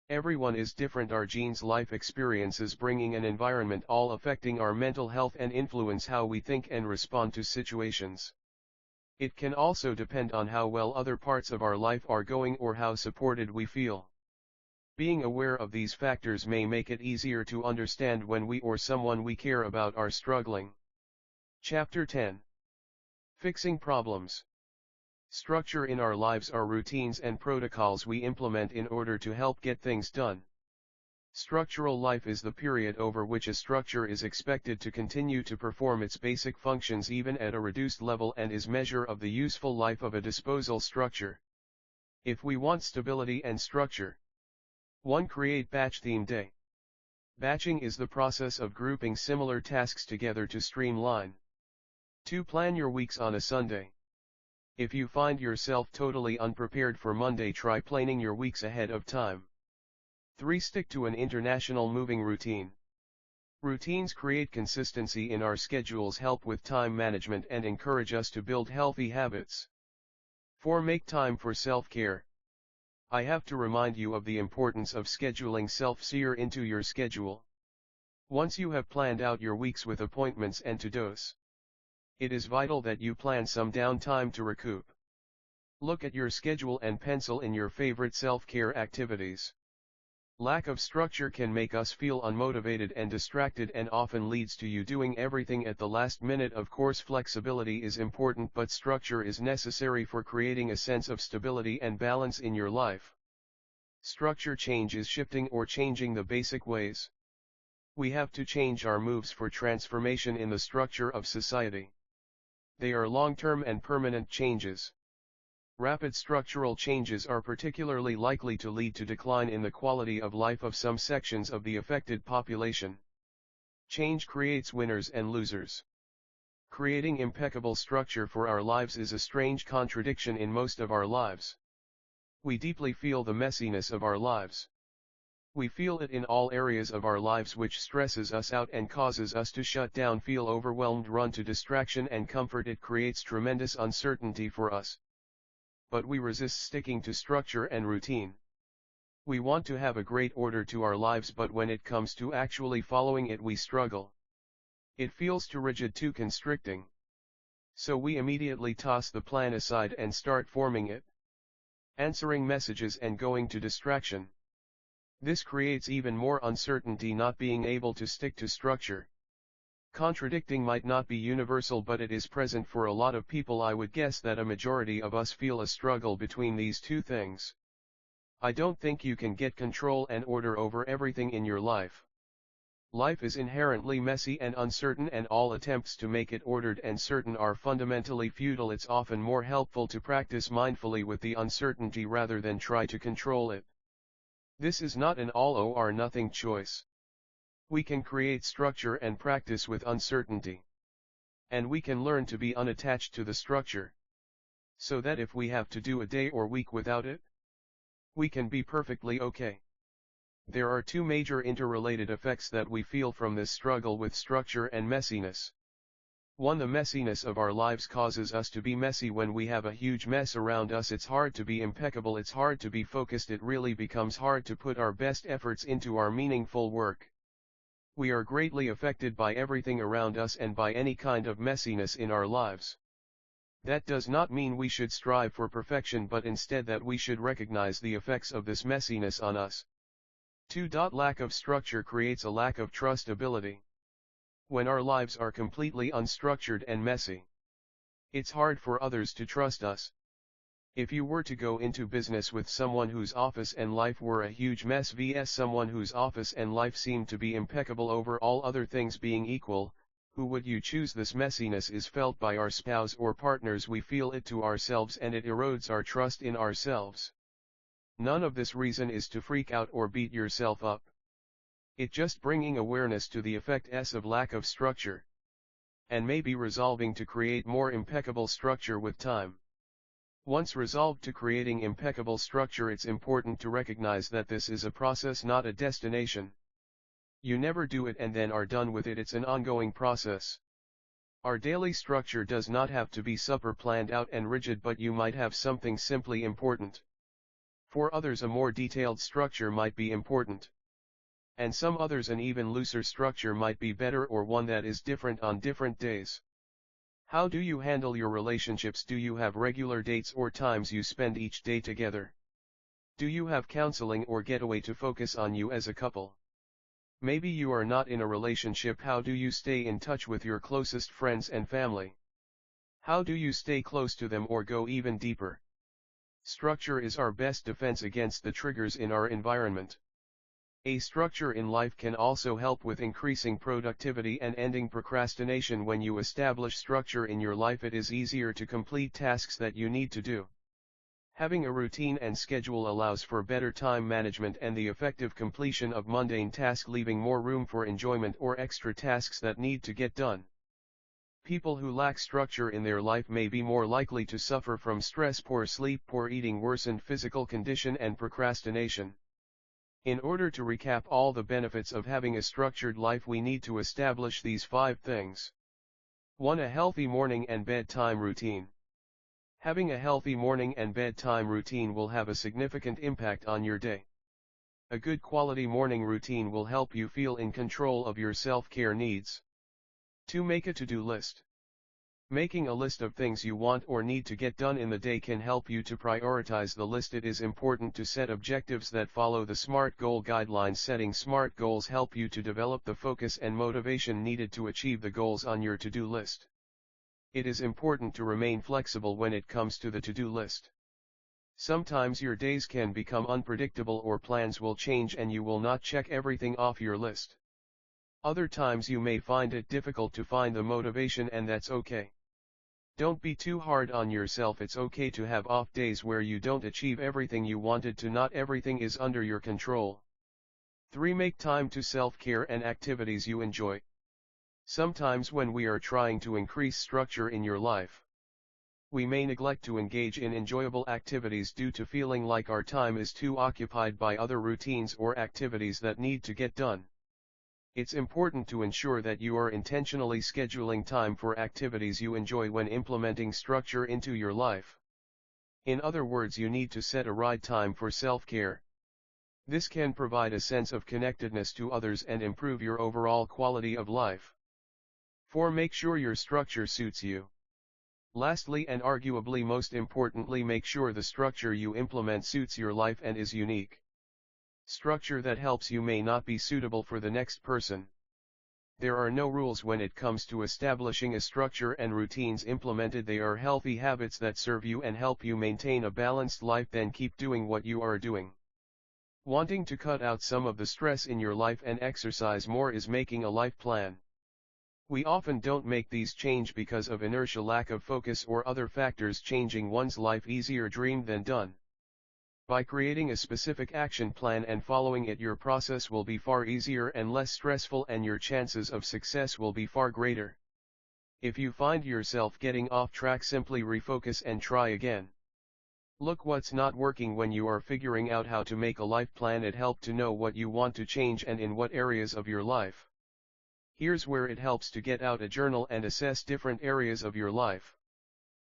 Everyone is different. Our genes, life experiences, bringing an environment, all affecting our mental health and influence how we think and respond to situations. It can also depend on how well other parts of our life are going or how supported we feel. Being aware of these factors may make it easier to understand when we or someone we care about are struggling. Chapter 10. Fixing problems. Structure in our lives are routines and protocols we implement in order to help get things done. Structural life is the period over which a structure is expected to continue to perform its basic functions even at a reduced level, and is measure of the useful life of a disposal structure. If we want stability and structure, 1. Create batch theme day. Batching is the process of grouping similar tasks together to streamline. 2. Plan your weeks on a Sunday. If you find yourself totally unprepared for Monday, try planning your weeks ahead of time. 3. Stick to an international moving routine. Routines create consistency in our schedules, help with time management, and encourage us to build healthy habits. 4. Make time for self-care. I have to remind you of the importance of scheduling self-care into your schedule. Once you have planned out your weeks with appointments and to-dos, it is vital that you plan some downtime to recoup. Look at your schedule and pencil in your favorite self-care activities. Lack of structure can make us feel unmotivated and distracted, and often leads to you doing everything at the last minute. Of course, flexibility is important, but structure is necessary for creating a sense of stability and balance in your life. Structure change is shifting or changing the basic ways We have to change our moves for transformation in the structure of society. They are long-term and permanent changes. Rapid structural changes are particularly likely to lead to decline in the quality of life of some sections of the affected population. Change creates winners and losers. Creating impeccable structure for our lives is a strange contradiction in most of our lives. We deeply feel the messiness of our lives. We feel it in all areas of our lives, which stresses us out and causes us to shut down, feel overwhelmed, run to distraction and comfort. It creates tremendous uncertainty for us. But we resist sticking to structure and routine. We want to have a great order to our lives, but when it comes to actually following it, we struggle. It feels too rigid, too constricting. So we immediately toss the plan aside and start forming it, answering messages and going to distraction. This creates even more uncertainty, not being able to stick to structure. Contradicting might not be universal, but it is present for a lot of people. I would guess that a majority of us feel a struggle between these two things. I don't think you can get control and order over everything in your life. Life is inherently messy and uncertain, and all attempts to make it ordered and certain are fundamentally futile. It's often more helpful to practice mindfully with the uncertainty rather than try to control it. This is not an all or nothing choice. We can create structure and practice with uncertainty. And we can learn to be unattached to the structure, so that if we have to do a day or week without it, we can be perfectly okay. There are two major interrelated effects that we feel from this struggle with structure and messiness. 1. The messiness of our lives causes us to be messy. When we have a huge mess around us, it's hard to be impeccable, it's hard to be focused, it really becomes hard to put our best efforts into our meaningful work. We are greatly affected by everything around us and by any kind of messiness in our lives. That does not mean we should strive for perfection, but instead that we should recognize the effects of this messiness on us. 2. Lack of structure creates a lack of trustability. When our lives are completely unstructured and messy, it's hard for others to trust us. If you were to go into business with someone whose office and life were a huge mess vs someone whose office and life seemed to be impeccable, over all other things being equal, who would you choose? This messiness is felt by our spouse or partners. We feel it to ourselves and it erodes our trust in ourselves. None of this reason is to freak out or beat yourself up. It just bringing awareness to the effects of lack of structure, and maybe resolving to create more impeccable structure with time. Once resolved to creating impeccable structure, it's important to recognize that this is a process, not a destination. You never do it and then are done with it, it's an ongoing process. Our daily structure does not have to be super planned out and rigid, but you might have something simply important. For others, a more detailed structure might be important. And some others, an even looser structure might be better, or one that is different on different days. How do you handle your relationships? Do you have regular dates or times you spend each day together? Do you have counseling or getaway to focus on you as a couple? Maybe you are not in a relationship. How do you stay in touch with your closest friends and family? How do you stay close to them or go even deeper? Structure is our best defense against the triggers in our environment. A structure in life can also help with increasing productivity and ending procrastination. When you establish structure in your life, it is easier to complete tasks that you need to do. Having a routine and schedule allows for better time management and the effective completion of mundane tasks, leaving more room for enjoyment or extra tasks that need to get done. People who lack structure in their life may be more likely to suffer from stress, poor sleep, poor eating, worsened physical condition, and procrastination. In order to recap all the benefits of having a structured life, we need to establish these 5 things. 1. A healthy morning and bedtime routine. Having a healthy morning and bedtime routine will have a significant impact on your day. A good quality morning routine will help you feel in control of your self-care needs. 2. Make a to-do list. Making a list of things you want or need to get done in the day can help you to prioritize the list. It is important to set objectives that follow the SMART goal guidelines. Setting SMART goals help you to develop the focus and motivation needed to achieve the goals on your to-do list. It is important to remain flexible when it comes to the to-do list. Sometimes your days can become unpredictable or plans will change and you will not check everything off your list. Other times you may find it difficult to find the motivation, and that's okay. Don't be too hard on yourself. It's okay to have off days where you don't achieve everything you wanted to. Not everything is under your control. 3. Make time to self-care and activities you enjoy. Sometimes when we are trying to increase structure in your life, we may neglect to engage in enjoyable activities due to feeling like our time is too occupied by other routines or activities that need to get done. It's important to ensure that you are intentionally scheduling time for activities you enjoy when implementing structure into your life. In other words, you need to set a right time for self-care. This can provide a sense of connectedness to others and improve your overall quality of life. 4. Make sure your structure suits you. Lastly, and arguably most importantly, make sure the structure you implement suits your life and is unique. Structure that helps you may not be suitable for the next person. There are no rules when it comes to establishing a structure and routines implemented. They are healthy habits that serve you and help you maintain a balanced life. Then keep doing what you are doing. Wanting to cut out some of the stress in your life and exercise more is making a life plan. We often don't make these changes because of inertia, lack of focus, or other factors. Changing one's life easier dreamed than done. By creating a specific action plan and following it, your process will be far easier and less stressful, and your chances of success will be far greater. If you find yourself getting off track, simply refocus and try again. Look what's not working. When you are figuring out how to make a life plan, it helps to know what you want to change and in what areas of your life. Here's where it helps to get out a journal and assess different areas of your life.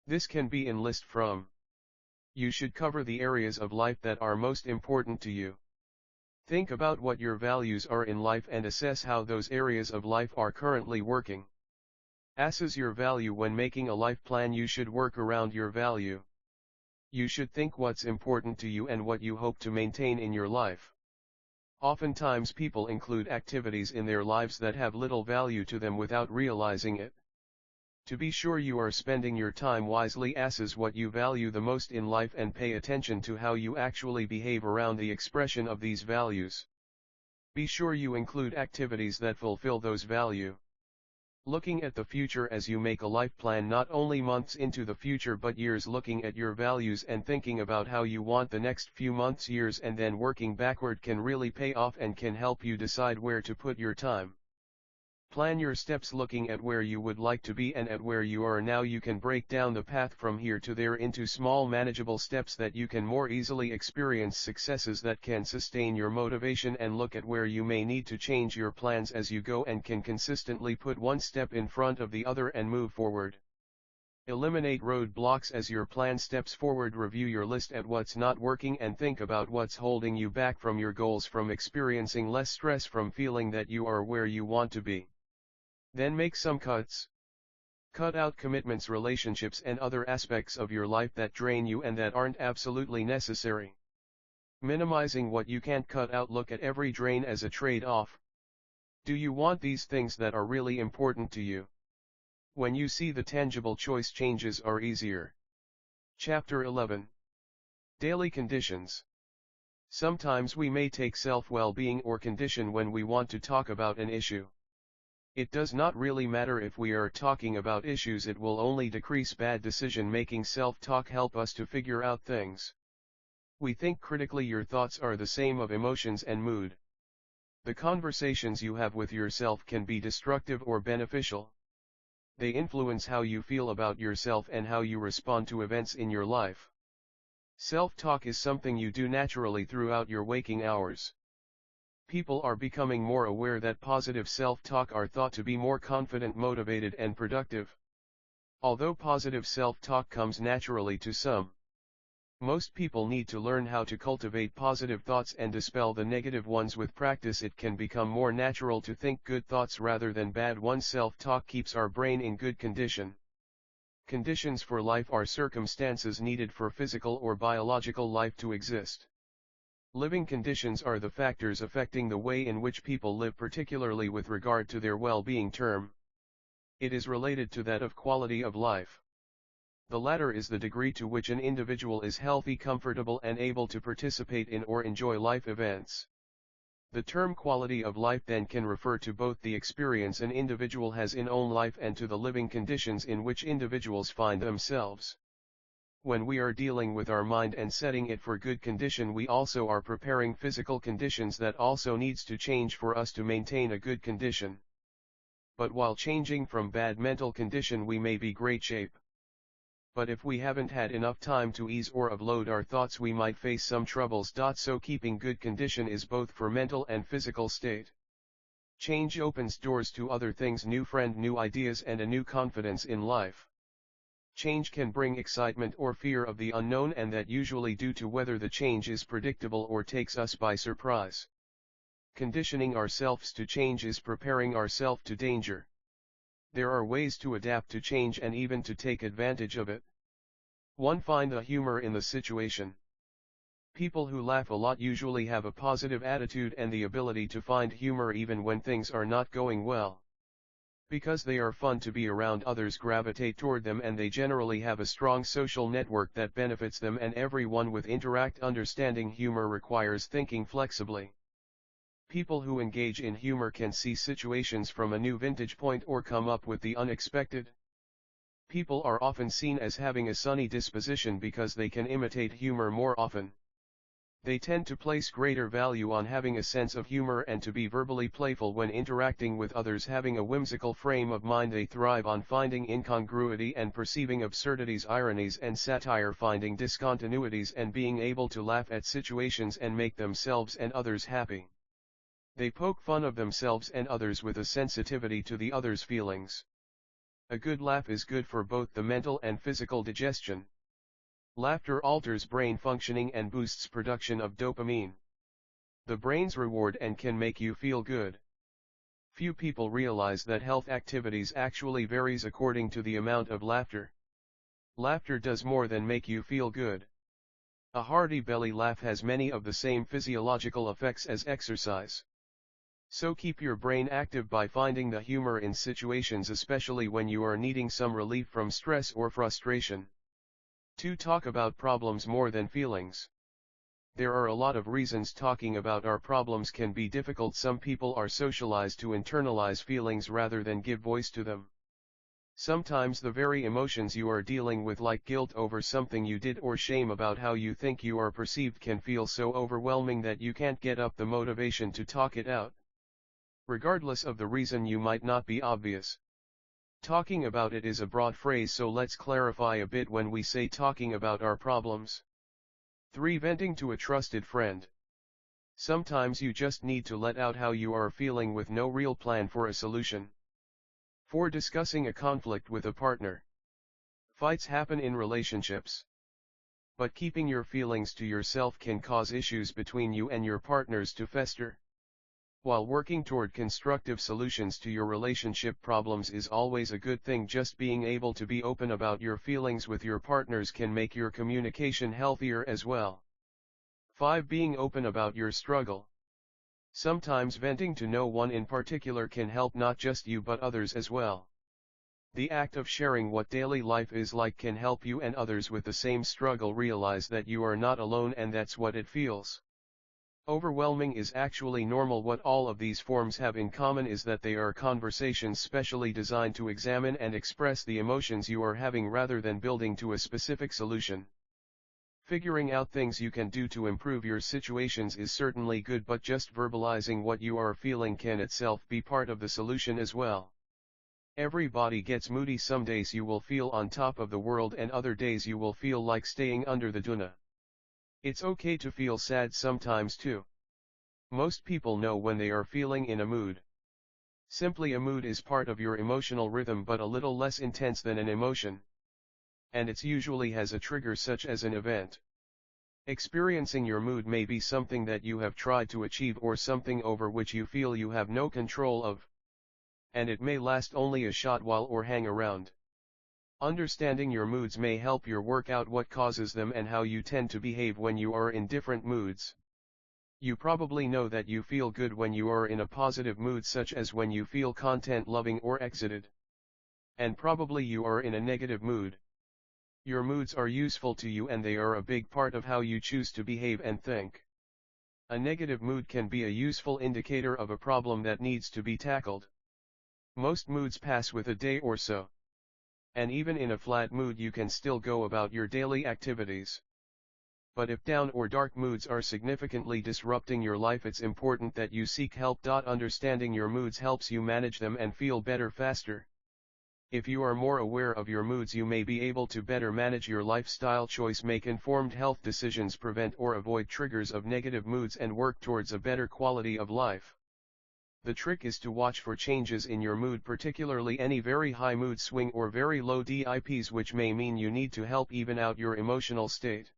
This can be in list from. You should cover the areas of life that are most important to you. Think about what your values are in life and assess how those areas of life are currently working. Assess your value. When making a life plan, you should work around your value. You should think what's important to you and what you hope to maintain in your life. Oftentimes people include activities in their lives that have little value to them without realizing it. To be sure you are spending your time wisely, assess what you value the most in life and pay attention to how you actually behave around the expression of these values. Be sure you include activities that fulfill those values. Looking at the future as you make a life plan, not only months into the future but years, looking at your values and thinking about how you want the next few months, years, and then working backward can really pay off and can help you decide where to put your time. Plan your steps looking at where you would like to be and at where you are now. You can break down the path from here to there into small manageable steps that you can more easily experience successes that can sustain your motivation, and look at where you may need to change your plans as you go and can consistently put one step in front of the other and move forward. Eliminate roadblocks as your plan steps forward. Review your list at what's not working and think about what's holding you back from your goals, from experiencing less stress, from feeling that you are where you want to be. Then make some cuts. Cut out commitments, relationships, and other aspects of your life that drain you and that aren't absolutely necessary. Minimizing what you can't cut out. Look at every drain as a trade-off. Do you want these things that are really important to you? When you see the tangible, choice changes are easier. Chapter 11. Daily conditions. Sometimes we may take self-well-being or condition when we want to talk about an issue. It does not really matter if we are talking about issues, it will only decrease bad decision making. Self-talk help us to figure out things. We think critically. Your thoughts are the same of emotions and mood. The conversations you have with yourself can be destructive or beneficial. They influence how you feel about yourself and how you respond to events in your life. Self-talk is something you do naturally throughout your waking hours. People are becoming more aware that positive self-talk are thought to be more confident, motivated, and productive. Although positive self-talk comes naturally to some, most people need to learn how to cultivate positive thoughts and dispel the negative ones. With practice, it can become more natural to think good thoughts rather than bad ones. Self-talk keeps our brain in good condition. Conditions for life are circumstances needed for physical or biological life to exist. Living conditions are the factors affecting the way in which people live, particularly with regard to their well-being term. It is related to that of quality of life. The latter is the degree to which an individual is healthy, comfortable, and able to participate in or enjoy life events. The term quality of life then can refer to both the experience an individual has in own life and to the living conditions in which individuals find themselves. When we are dealing with our mind and setting it for good condition, we also are preparing physical conditions that also needs to change for us to maintain a good condition. But while changing from bad mental condition, we may be great shape. But if we haven't had enough time to ease or offload our thoughts, we might face some troubles. So keeping good condition is both for mental and physical state. Change opens doors to other things, new friend, new ideas, and a new confidence in life. Change can bring excitement or fear of the unknown, and that usually due to whether the change is predictable or takes us by surprise. Conditioning ourselves to change is preparing ourselves to danger. There are ways to adapt to change and even to take advantage of it. 1. Find the humor in the situation. People who laugh a lot usually have a positive attitude and the ability to find humor even when things are not going well. Because they are fun to be around, others gravitate toward them, and they generally have a strong social network that benefits them, and everyone with interact. Understanding humor requires thinking flexibly. People who engage in humor can see situations from a new vantage point or come up with the unexpected. People are often seen as having a sunny disposition because they can imitate humor more often. They tend to place greater value on having a sense of humor and to be verbally playful when interacting with others. Having a whimsical frame of mind, they thrive on finding incongruity and perceiving absurdities, ironies and satire, finding discontinuities and being able to laugh at situations and make themselves and others happy. They poke fun of themselves and others with a sensitivity to the other's feelings. A good laugh is good for both the mental and physical digestion. Laughter alters brain functioning and boosts production of dopamine, the brain's reward, and can make you feel good. Few people realize that health activities actually varies according to the amount of laughter. Laughter does more than make you feel good. A hearty belly laugh has many of the same physiological effects as exercise. So keep your brain active by finding the humor in situations, especially when you are needing some relief from stress or frustration. 2. Talk about problems more than feelings. There are a lot of reasons talking about our problems can be difficult. Some people are socialized to internalize feelings rather than give voice to them. Sometimes the very emotions you are dealing with, like guilt over something you did or shame about how you think you are perceived, can feel so overwhelming that you can't get up the motivation to talk it out. Regardless of the reason, you might not be obvious. Talking about it is a broad phrase, so let's clarify a bit when we say talking about our problems. 3. Venting to a trusted friend. Sometimes you just need to let out how you are feeling with no real plan for a solution. 4. Discussing a conflict with a partner. Fights happen in relationships. But keeping your feelings to yourself can cause issues between you and your partners to fester. While working toward constructive solutions to your relationship problems is always a good thing, just being able to be open about your feelings with your partners can make your communication healthier as well. 5. Being open about your struggle. Sometimes venting to no one in particular can help not just you but others as well. The act of sharing what daily life is like can help you and others with the same struggle realize that you are not alone, and that's what it feels. Overwhelming is actually normal. What all of these forms have in common is that they are conversations specially designed to examine and express the emotions you are having rather than building to a specific solution. Figuring out things you can do to improve your situations is certainly good, but just verbalizing what you are feeling can itself be part of the solution as well. Everybody gets moody. Some days you will feel on top of the world and other days you will feel like staying under the doona. It's okay to feel sad sometimes too. Most people know when they are feeling in a mood. Simply, a mood is part of your emotional rhythm, but a little less intense than an emotion. And it usually has a trigger, such as an event. Experiencing your mood may be something that you have tried to achieve or something over which you feel you have no control of. And it may last only a short while or hang around. Understanding your moods may help you work out what causes them and how you tend to behave when you are in different moods. You probably know that you feel good when you are in a positive mood, such as when you feel content-loving or excited. And probably you are in a negative mood. Your moods are useful to you and they are a big part of how you choose to behave and think. A negative mood can be a useful indicator of a problem that needs to be tackled. Most moods pass with a day or so. And even in a flat mood you can still go about your daily activities. But if down or dark moods are significantly disrupting your life, it's important that you seek help. Understanding your moods helps you manage them and feel better faster. If you are more aware of your moods, you may be able to better manage your lifestyle choice, make informed health decisions, prevent or avoid triggers of negative moods, and work towards a better quality of life. The trick is to watch for changes in your mood, particularly any very high mood swing or very low dips, which may mean you need to help even out your emotional state.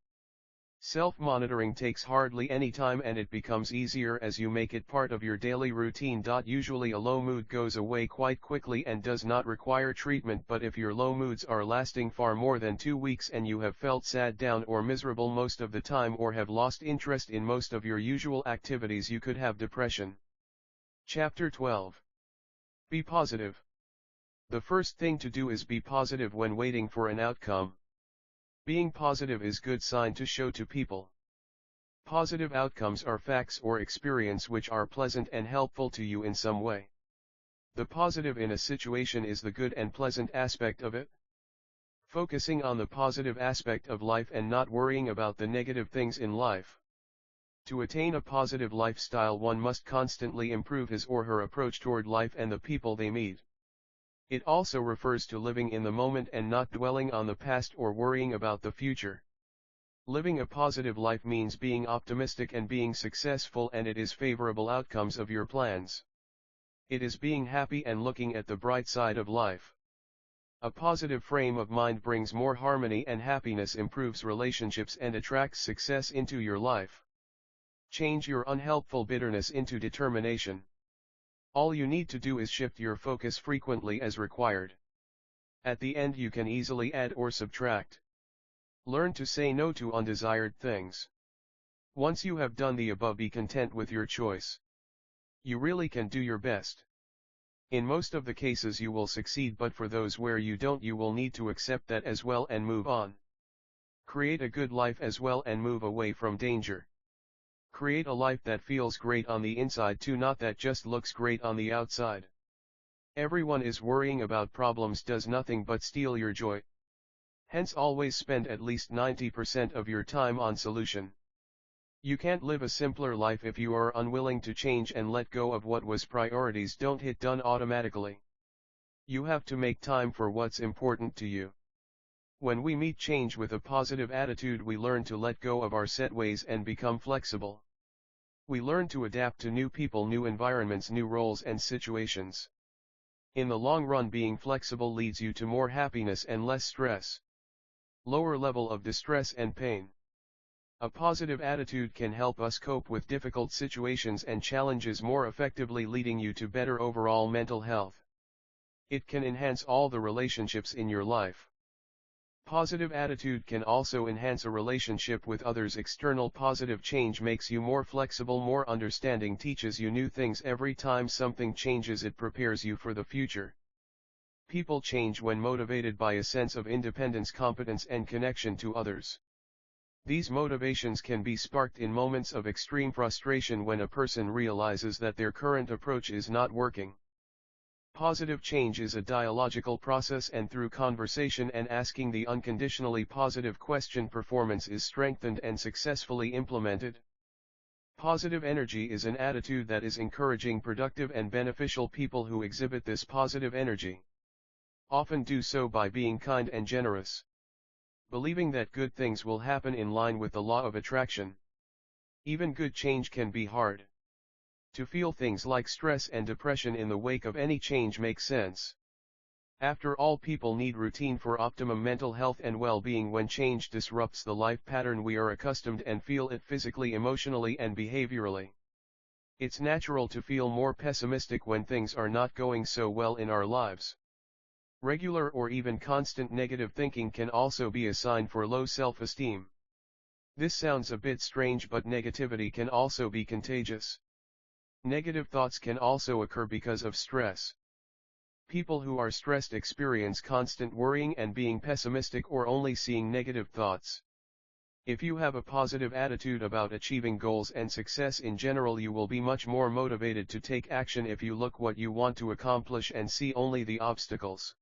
Self-monitoring takes hardly any time, and it becomes easier as you make it part of your daily routine. Usually a low mood goes away quite quickly and does not require treatment, but if your low moods are lasting far more than 2 weeks and you have felt sad, down or miserable most of the time, or have lost interest in most of your usual activities, you could have depression. Chapter 12. Be positive. The first thing to do is be positive when waiting for an outcome. Being positive is a good sign to show to people. Positive outcomes are facts or experience which are pleasant and helpful to you in some way. The positive in a situation is the good and pleasant aspect of it. Focusing on the positive aspect of life and not worrying about the negative things in life. To attain a positive lifestyle, one must constantly improve his or her approach toward life and the people they meet. It also refers to living in the moment and not dwelling on the past or worrying about the future. Living a positive life means being optimistic and being successful, and it is favorable outcomes of your plans. It is being happy and looking at the bright side of life. A positive frame of mind brings more harmony and happiness, improves relationships, and attracts success into your life. Change your unhelpful bitterness into determination. All you need to do is shift your focus frequently as required. At the end you can easily add or subtract. Learn to say no to undesired things. Once you have done the above, be content with your choice. You really can do your best. In most of the cases you will succeed, but for those where you don't, you will need to accept that as well and move on. Create a good life as well and move away from danger. Create a life that feels great on the inside too, not that just looks great on the outside. Everyone is worrying about problems does nothing but steal your joy. Hence always spend at least 90% of your time on solution. You can't live a simpler life if you are unwilling to change and let go of what was priorities don't hit done automatically. You have to make time for what's important to you. When we meet change with a positive attitude, we learn to let go of our set ways and become flexible. We learn to adapt to new people, new environments, new roles and situations. In the long run, being flexible leads you to more happiness and less stress. Lower level of distress and pain. A positive attitude can help us cope with difficult situations and challenges more effectively, leading you to better overall mental health. It can enhance all the relationships in your life. Positive attitude can also enhance a relationship with others. External positive change makes you more flexible, more understanding, teaches you new things every time something changes. It prepares you for the future. People change when motivated by a sense of independence, competence, and connection to others. These motivations can be sparked in moments of extreme frustration when a person realizes that their current approach is not working. Positive change is a dialogical process, and through conversation and asking the unconditionally positive question, performance is strengthened and successfully implemented. Positive energy is an attitude that is encouraging, productive, and beneficial. People who exhibit this positive energy often do so by being kind and generous, believing that good things will happen in line with the law of attraction. Even good change can be hard. To feel things like stress and depression in the wake of any change makes sense. After all, people need routine for optimum mental health and well-being. When change disrupts the life pattern we are accustomed and feel it physically, emotionally, and behaviorally, it's natural to feel more pessimistic when things are not going so well in our lives. Regular or even constant negative thinking can also be a sign for low self-esteem. This sounds a bit strange, but negativity can also be contagious. Negative thoughts can also occur because of stress. People who are stressed experience constant worrying and being pessimistic or only seeing negative thoughts. If you have a positive attitude about achieving goals and success in general, you will be much more motivated to take action. If you look what you want to accomplish and see only the obstacles,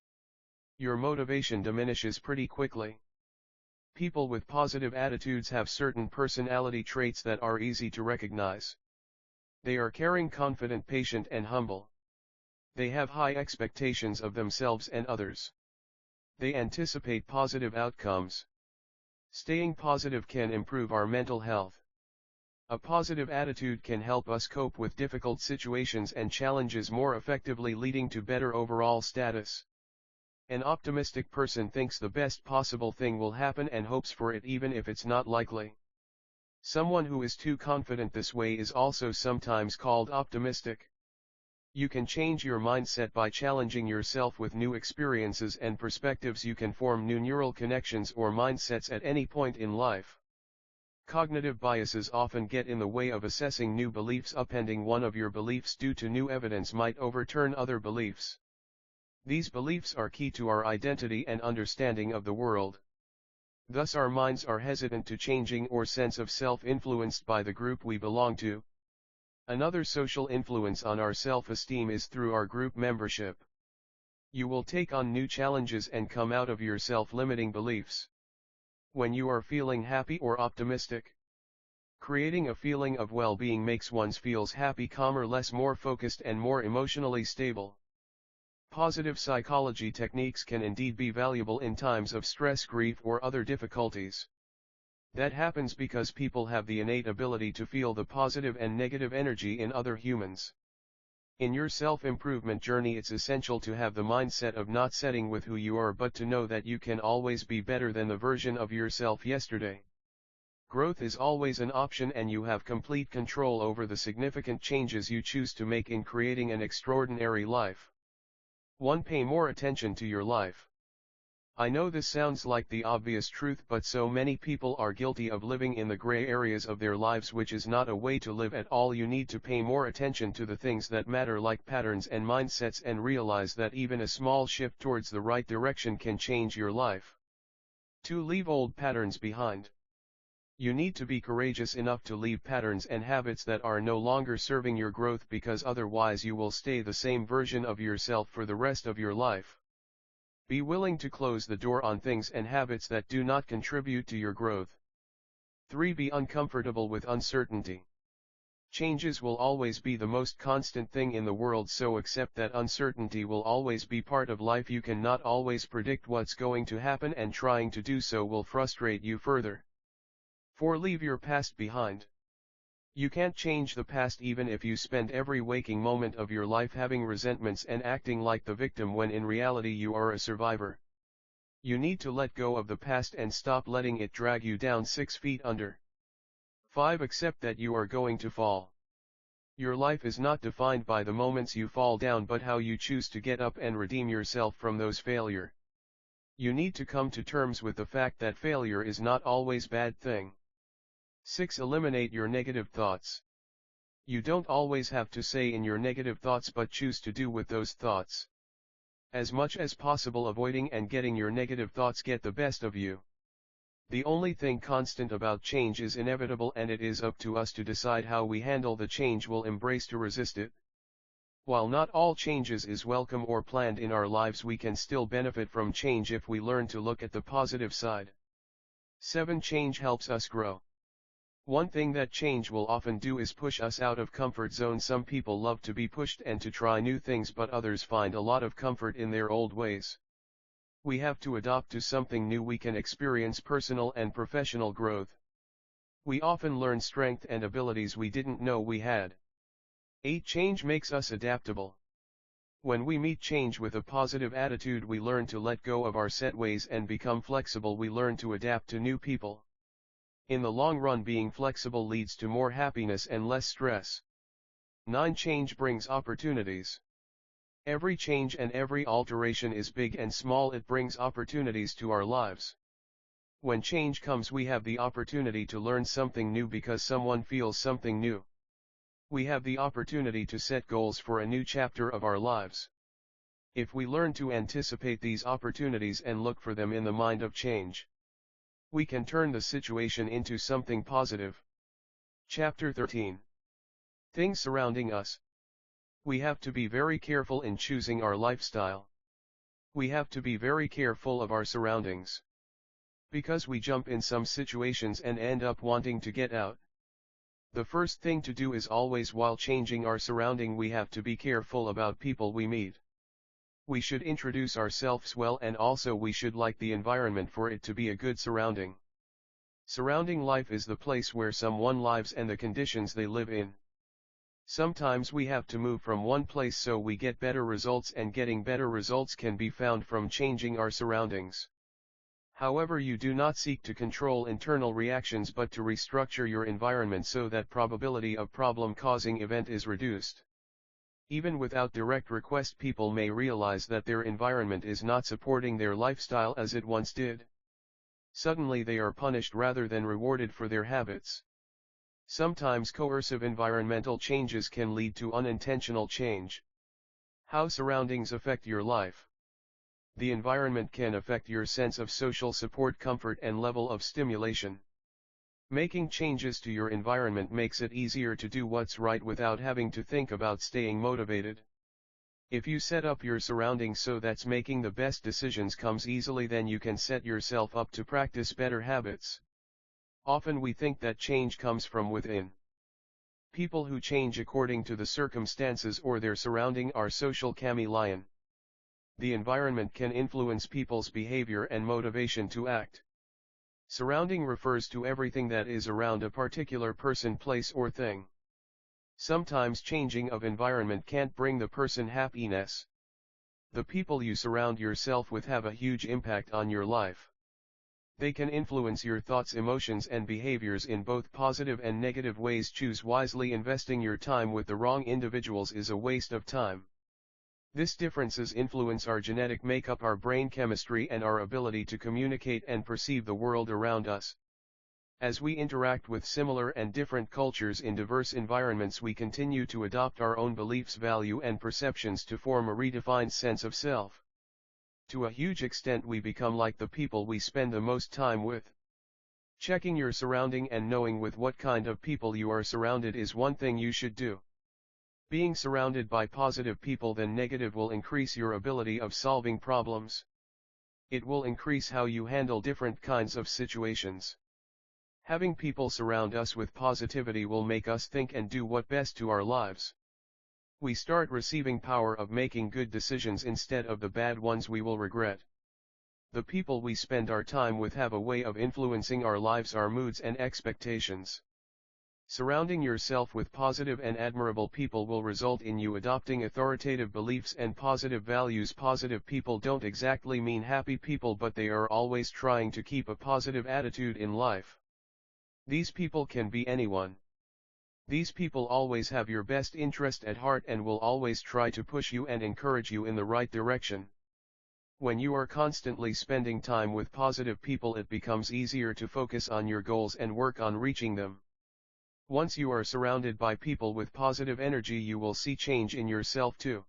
your motivation diminishes pretty quickly. People with positive attitudes have certain personality traits that are easy to recognize. They are caring, confident, patient, and humble. They have high expectations of themselves and others. They anticipate positive outcomes. Staying positive can improve our mental health. A positive attitude can help us cope with difficult situations and challenges more effectively, leading to better overall status. An optimistic person thinks the best possible thing will happen and hopes for it even if it's not likely. Someone who is too confident this way is also sometimes called optimistic. You can change your mindset by challenging yourself with new experiences and perspectives. You can form new neural connections or mindsets at any point in life. Cognitive biases often get in the way of assessing new beliefs. Upending one of your beliefs due to new evidence might overturn other beliefs. These beliefs are key to our identity and understanding of the world. Thus our minds are hesitant to changing or sense of self influenced by the group we belong to. Another social influence on our self-esteem is through our group membership. You will take on new challenges and come out of your self-limiting beliefs. When you are feeling happy or optimistic, creating a feeling of well-being makes one feels happy, calmer, less, more focused, and more emotionally stable. Positive psychology techniques can indeed be valuable in times of stress, grief, or other difficulties. That happens because people have the innate ability to feel the positive and negative energy in other humans. In your self-improvement journey, it's essential to have the mindset of not setting with who you are, but to know that you can always be better than the version of yourself yesterday. Growth is always an option, and you have complete control over the significant changes you choose to make in creating an extraordinary life. 1. Pay more attention to your life. I know this sounds like the obvious truth, but so many people are guilty of living in the gray areas of their lives, which is not a way to live at all. You need to pay more attention to the things that matter, like patterns and mindsets, and realize that even a small shift towards the right direction can change your life. 2. Leave old patterns behind. You need to be courageous enough to leave patterns and habits that are no longer serving your growth, because otherwise you will stay the same version of yourself for the rest of your life. Be willing to close the door on things and habits that do not contribute to your growth. 3. Be uncomfortable with uncertainty. Changes will always be the most constant thing in the world, so accept that uncertainty will always be part of life. You cannot always predict what's going to happen, and trying to do so will frustrate you further. 4. Leave your past behind. You can't change the past, even if you spend every waking moment of your life having resentments and acting like the victim, when in reality you are a survivor. You need to let go of the past and stop letting it drag you down 6 feet under. 5. Accept that you are going to fall. Your life is not defined by the moments you fall down, but how you choose to get up and redeem yourself from those failures. You need to come to terms with the fact that failure is not always a bad thing. 6. Eliminate your negative thoughts. You don't always have to say in your negative thoughts, but choose to do with those thoughts. As much as possible, avoiding and getting your negative thoughts get the best of you. The only thing constant about change is inevitable, and it is up to us to decide how we handle the change, will embrace to resist it. While not all changes is welcome or planned in our lives, we can still benefit from change if we learn to look at the positive side. 7. Change helps us grow. One thing that change will often do is push us out of comfort zone. Some people love to be pushed and to try new things, but others find a lot of comfort in their old ways. We have to adopt to something new. We can experience personal and professional growth. We often learn strength and abilities we didn't know we had. 8. Change makes us adaptable. When we meet change with a positive attitude, we learn to let go of our set ways and become flexible. We learn to adapt to new people. In the long run, being flexible leads to more happiness and less stress. 9. Change brings opportunities. Every change and every alteration is big and small. It brings opportunities to our lives. When change comes, we have the opportunity to learn something new because someone feels something new. We have the opportunity to set goals for a new chapter of our lives. If we learn to anticipate these opportunities and look for them in the mind of change, we can turn the situation into something positive. Chapter 13. Things surrounding us. We have to be very careful in choosing our lifestyle. We have to be very careful of our surroundings. Because we jump in some situations and end up wanting to get out. The first thing to do is always, while changing our surrounding, we have to be careful about people we meet. We should introduce ourselves well, and also we should like the environment for it to be a good surrounding. Surrounding life is the place where someone lives and the conditions they live in. Sometimes we have to move from one place so we get better results, and getting better results can be found from changing our surroundings. However, you do not seek to control internal reactions but to restructure your environment so that probability of problem-causing event is reduced. Even without direct request, people may realize that their environment is not supporting their lifestyle as it once did. Suddenly they are punished rather than rewarded for their habits. Sometimes coercive environmental changes can lead to unintentional change. How surroundings affect your life. The environment can affect your sense of social support, comfort, and level of stimulation. Making changes to your environment makes it easier to do what's right without having to think about staying motivated. If you set up your surroundings so that making the best decisions comes easily, then you can set yourself up to practice better habits. Often we think that change comes from within. People who change according to the circumstances or their surrounding are social chameleon. The environment can influence people's behavior and motivation to act. Surrounding refers to everything that is around a particular person, place, or thing. Sometimes changing of environment can't bring the person happiness. The people you surround yourself with have a huge impact on your life. They can influence your thoughts, emotions, and behaviors in both positive and negative ways. Choose wisely. Investing your time with the wrong individuals is a waste of time. These differences influence our genetic makeup, our brain chemistry, and our ability to communicate and perceive the world around us. As we interact with similar and different cultures in diverse environments, we continue to adopt our own beliefs, value, and perceptions to form a redefined sense of self. To a huge extent, we become like the people we spend the most time with. Checking your surrounding and knowing with what kind of people you are surrounded is one thing you should do. Being surrounded by positive people than negative will increase your ability of solving problems. It will increase how you handle different kinds of situations. Having people surround us with positivity will make us think and do what best to our lives. We start receiving power of making good decisions instead of the bad ones we will regret. The people we spend our time with have a way of influencing our lives, our moods, and expectations. Surrounding yourself with positive and admirable people will result in you adopting authoritative beliefs and positive values. Positive people don't exactly mean happy people, but they are always trying to keep a positive attitude in life. These people can be anyone. These people always have your best interest at heart and will always try to push you and encourage you in the right direction. When you are constantly spending time with positive people, it becomes easier to focus on your goals and work on reaching them. Once you are surrounded by people with positive energy, you will see change in yourself too.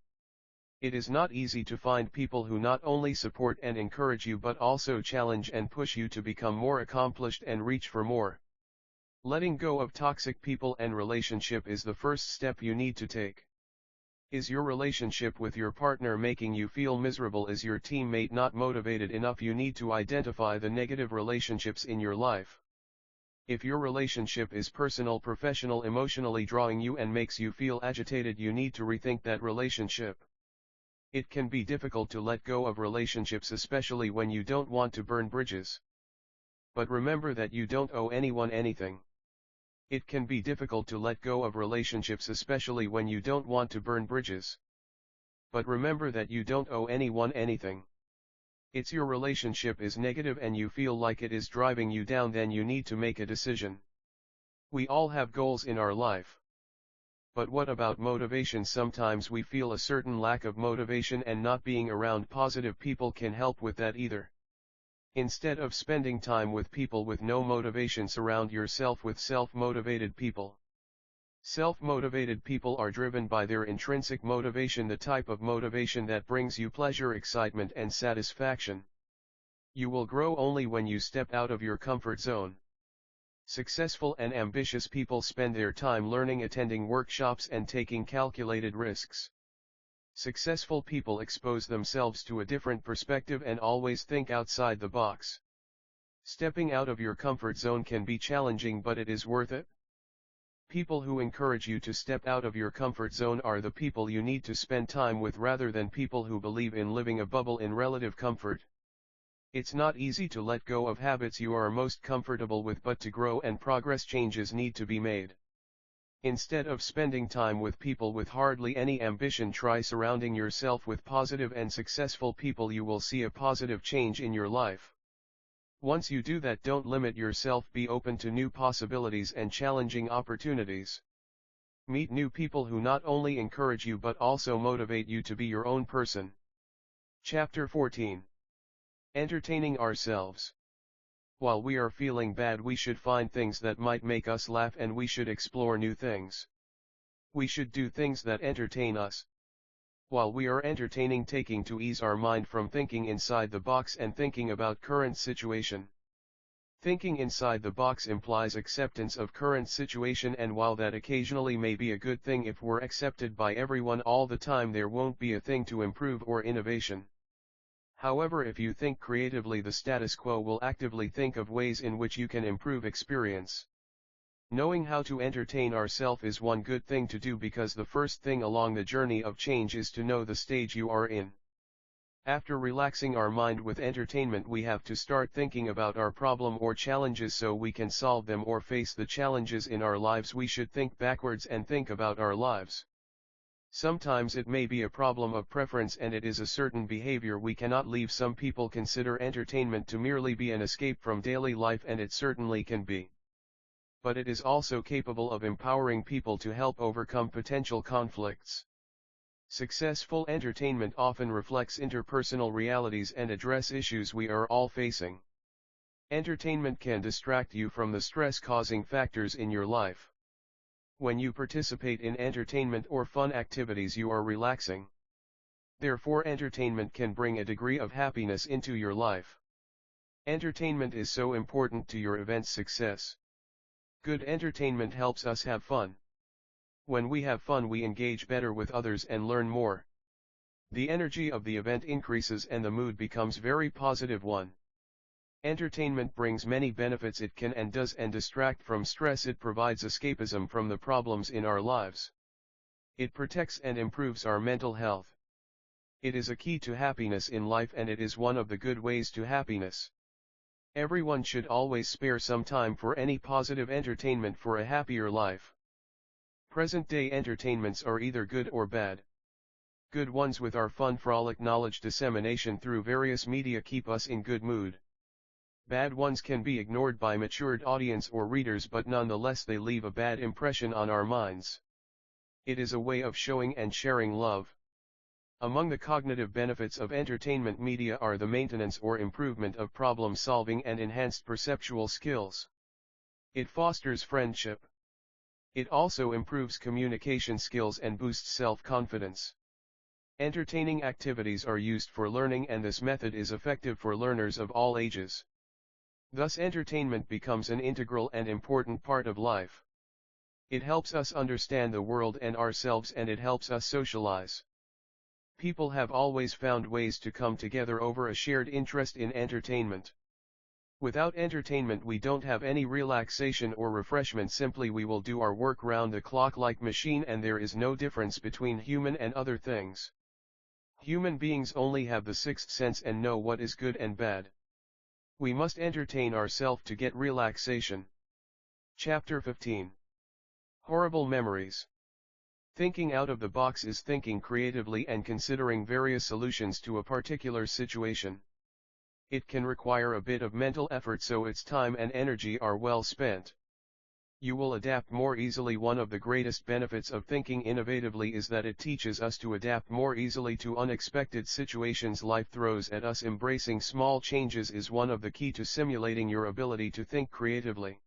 It is not easy to find people who not only support and encourage you but also challenge and push you to become more accomplished and reach for more. Letting go of toxic people and relationship is the first step you need to take. Is your relationship with your partner making you feel miserable? Is your teammate not motivated enough? You need to identify the negative relationships in your life. If your relationship is personal, professional, emotionally drawing you and makes you feel agitated, you need to rethink that relationship. It can be difficult to let go of relationships, especially when you don't want to burn bridges. But remember that you don't owe anyone anything. It can be difficult to let go of relationships, especially when you don't want to burn bridges. But remember that you don't owe anyone anything. It's your relationship is negative and you feel like it is driving you down, then you need to make a decision. We all have goals in our life. But what about motivation? Sometimes we feel a certain lack of motivation, and not being around positive people can help with that either. Instead of spending time with people with no motivation, surround yourself with self-motivated people. Self-motivated people are driven by their intrinsic motivation, the type of motivation that brings you pleasure, excitement, and satisfaction. You will grow only when you step out of your comfort zone. Successful and ambitious people spend their time learning, attending workshops, and taking calculated risks. Successful people expose themselves to a different perspective and always think outside the box. Stepping out of your comfort zone can be challenging, but it is worth it. People who encourage you to step out of your comfort zone are the people you need to spend time with rather than people who believe in living a bubble in relative comfort. It's not easy to let go of habits you are most comfortable with, but to grow and progress, changes need to be made. Instead of spending time with people with hardly any ambition, try surrounding yourself with positive and successful people. You will see a positive change in your life. Once you do that, don't limit yourself, be open to new possibilities and challenging opportunities. Meet new people who not only encourage you but also motivate you to be your own person. Chapter 14. Entertaining ourselves. While we are feeling bad, we should find things that might make us laugh, and we should explore new things. We should do things that entertain us. While we are entertaining, taking to ease our mind from thinking inside the box and thinking about current situation. Thinking inside the box implies acceptance of current situation, and while that occasionally may be a good thing, if we're accepted by everyone all the time, there won't be a thing to improve or innovation. However, if you think creatively, the status quo will actively think of ways in which you can improve experience. Knowing how to entertain ourselves is one good thing to do, because the first thing along the journey of change is to know the stage you are in. After relaxing our mind with entertainment, we have to start thinking about our problem or challenges so we can solve them or face the challenges in our lives. We should think backwards and think about our lives. Sometimes it may be a problem of preference and it is a certain behavior we cannot leave. Some people consider entertainment to merely be an escape from daily life, and it certainly can be. But it is also capable of empowering people to help overcome potential conflicts. Successful entertainment often reflects interpersonal realities and address issues we are all facing. Entertainment can distract you from the stress-causing factors in your life. When you participate in entertainment or fun activities, you are relaxing. Therefore, entertainment can bring a degree of happiness into your life. Entertainment is so important to your event's success. Good entertainment helps us have fun. When we have fun, we engage better with others and learn more. The energy of the event increases and the mood becomes very positive one. Entertainment brings many benefits. It can and does and distract from stress. It provides escapism from the problems in our lives. It protects and improves our mental health. It is a key to happiness in life, and it is one of the good ways to happiness. Everyone should always spare some time for any positive entertainment for a happier life. Present-day entertainments are either good or bad. Good ones with our fun, frolic, knowledge dissemination through various media keep us in good mood. Bad ones can be ignored by matured audience or readers, but nonetheless they leave a bad impression on our minds. It is a way of showing and sharing love. Among the cognitive benefits of entertainment media are the maintenance or improvement of problem solving and enhanced perceptual skills. It fosters friendship. It also improves communication skills and boosts self-confidence. Entertaining activities are used for learning, and this method is effective for learners of all ages. Thus, entertainment becomes an integral and important part of life. It helps us understand the world and ourselves, and it helps us socialize. People have always found ways to come together over a shared interest in entertainment. Without entertainment, we don't have any relaxation or refreshment. Simply, we will do our work round the clock like machine, and there is no difference between human and other things. Human beings only have the sixth sense and know what is good and bad. We must entertain ourselves to get relaxation. Chapter 15. Horrible memories. Thinking out of the box is thinking creatively and considering various solutions to a particular situation. It can require a bit of mental effort, so its time and energy are well spent. You will adapt more easily. One of the greatest benefits of thinking innovatively is that it teaches us to adapt more easily to unexpected situations life throws at us. Embracing small changes is one of the key to simulating your ability to think creatively.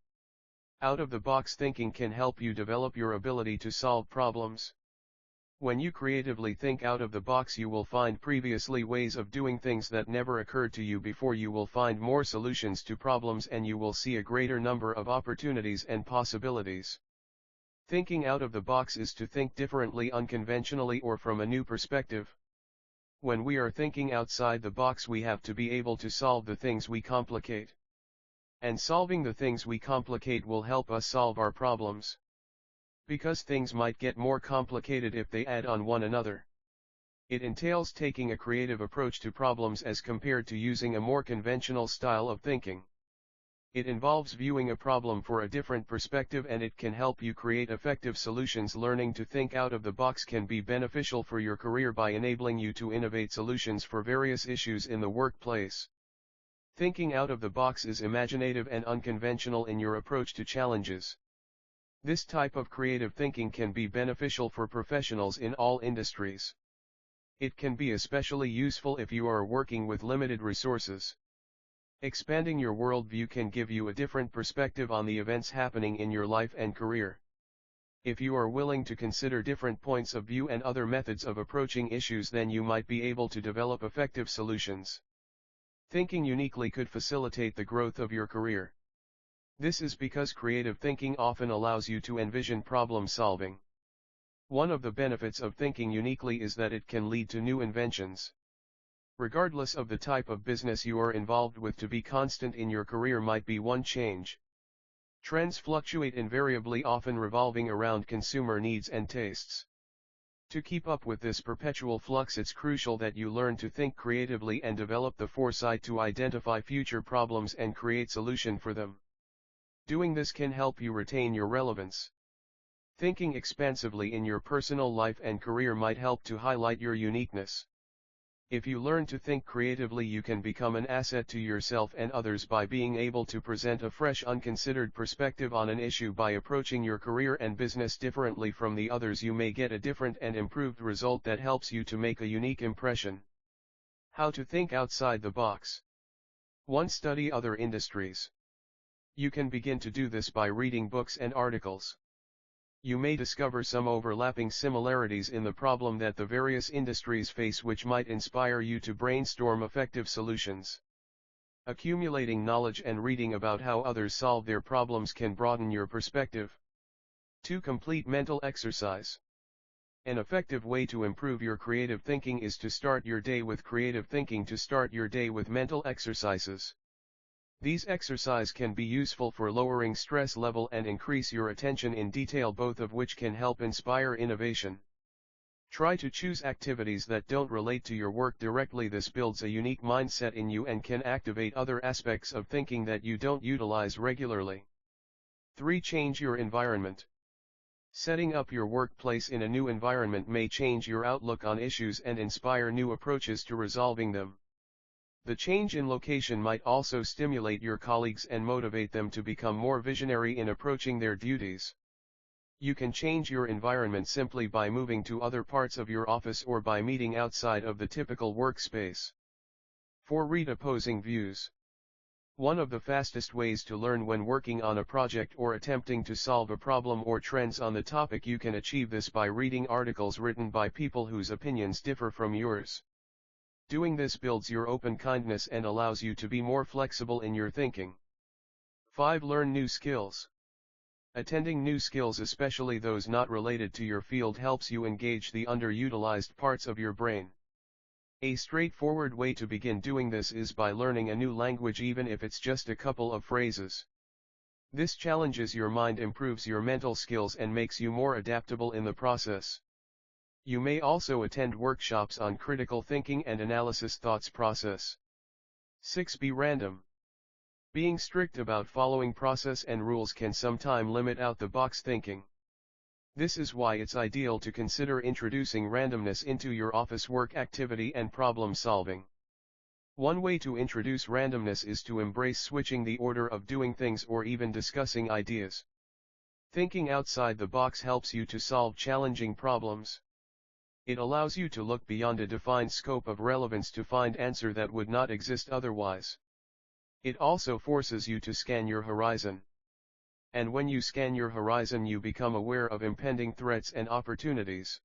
Out-of-the-box thinking can help you develop your ability to solve problems. When you creatively think out of the box, you will find previously ways of doing things that never occurred to you before. You will find more solutions to problems and you will see a greater number of opportunities and possibilities. Thinking out of the box is to think differently, unconventionally, or from a new perspective. When we are thinking outside the box, we have to be able to solve the things we complicate. And solving the things we complicate will help us solve our problems. Because things might get more complicated if they add on one another. It entails taking a creative approach to problems as compared to using a more conventional style of thinking. It involves viewing a problem for a different perspective, and it can help you create effective solutions. Learning to think out of the box can be beneficial for your career by enabling you to innovate solutions for various issues in the workplace. Thinking out of the box is imaginative and unconventional in your approach to challenges. This type of creative thinking can be beneficial for professionals in all industries. It can be especially useful if you are working with limited resources. Expanding your worldview can give you a different perspective on the events happening in your life and career. If you are willing to consider different points of view and other methods of approaching issues, then you might be able to develop effective solutions. Thinking uniquely could facilitate the growth of your career. This is because creative thinking often allows you to envision problem solving. One of the benefits of thinking uniquely is that it can lead to new inventions. Regardless of the type of business you are involved with, to be constant in your career might be one change. Trends fluctuate invariably, often revolving around consumer needs and tastes. To keep up with this perpetual flux, it's crucial that you learn to think creatively and develop the foresight to identify future problems and create solutions for them. Doing this can help you retain your relevance. Thinking expansively in your personal life and career might help to highlight your uniqueness. If you learn to think creatively, you can become an asset to yourself and others by being able to present a fresh, unconsidered perspective on an issue. By approaching your career and business differently from the others, you may get a different and improved result that helps you to make a unique impression. How to think outside the box. 1. Study other industries. You can begin to do this by reading books and articles. You may discover some overlapping similarities in the problem that the various industries face, which might inspire you to brainstorm effective solutions. Accumulating knowledge and reading about how others solve their problems can broaden your perspective. 2. Complete mental exercise. An effective way to improve your creative thinking is to start your day with creative thinking. To start your day with mental exercises. These exercises can be useful for lowering stress level and increase your attention in detail, both of which can help inspire innovation. Try to choose activities that don't relate to your work directly. This builds a unique mindset in you and can activate other aspects of thinking that you don't utilize regularly. 3. Change your environment. Setting up your workplace in a new environment may change your outlook on issues and inspire new approaches to resolving them. The change in location might also stimulate your colleagues and motivate them to become more visionary in approaching their duties. You can change your environment simply by moving to other parts of your office or by meeting outside of the typical workspace. 4. Read opposing views. One of the fastest ways to learn when working on a project or attempting to solve a problem or trends on the topic, you can achieve this by reading articles written by people whose opinions differ from yours. Doing this builds your open kindness and allows you to be more flexible in your thinking. 5. Learn new skills. Attending new skills, especially those not related to your field, helps you engage the underutilized parts of your brain. A straightforward way to begin doing this is by learning a new language, even if it's just a couple of phrases. This challenges your mind, improves your mental skills, and makes you more adaptable in the process. You may also attend workshops on critical thinking and analysis thoughts process. 6. Be random. Being strict about following process and rules can sometimes limit out-the-box thinking. This is why it's ideal to consider introducing randomness into your office work activity and problem solving. One way to introduce randomness is to embrace switching the order of doing things or even discussing ideas. Thinking outside the box helps you to solve challenging problems. It allows you to look beyond a defined scope of relevance to find answer that would not exist otherwise. It also forces you to scan your horizon. And when you scan your horizon, you become aware of impending threats and opportunities.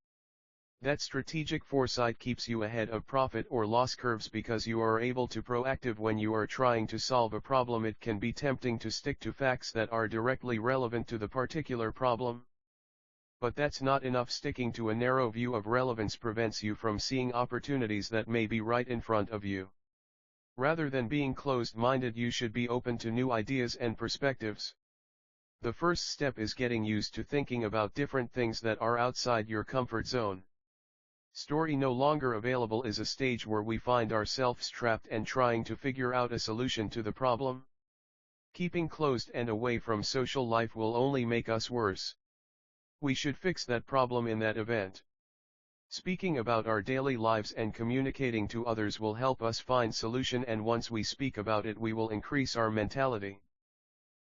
That strategic foresight keeps you ahead of profit or loss curves because you are able to proactive when you are trying to solve a problem. It can be tempting to stick to facts that are directly relevant to the particular problem. But that's not enough. Sticking to a narrow view of relevance prevents you from seeing opportunities that may be right in front of you. Rather than being closed-minded, you should be open to new ideas and perspectives. The first step is getting used to thinking about different things that are outside your comfort zone. Story no longer available is a stage where we find ourselves trapped and trying to figure out a solution to the problem. Keeping closed and away from social life will only make us worse. We should fix that problem in that event. Speaking about our daily lives and communicating to others will help us find solution, and once we speak about it we will increase our mentality.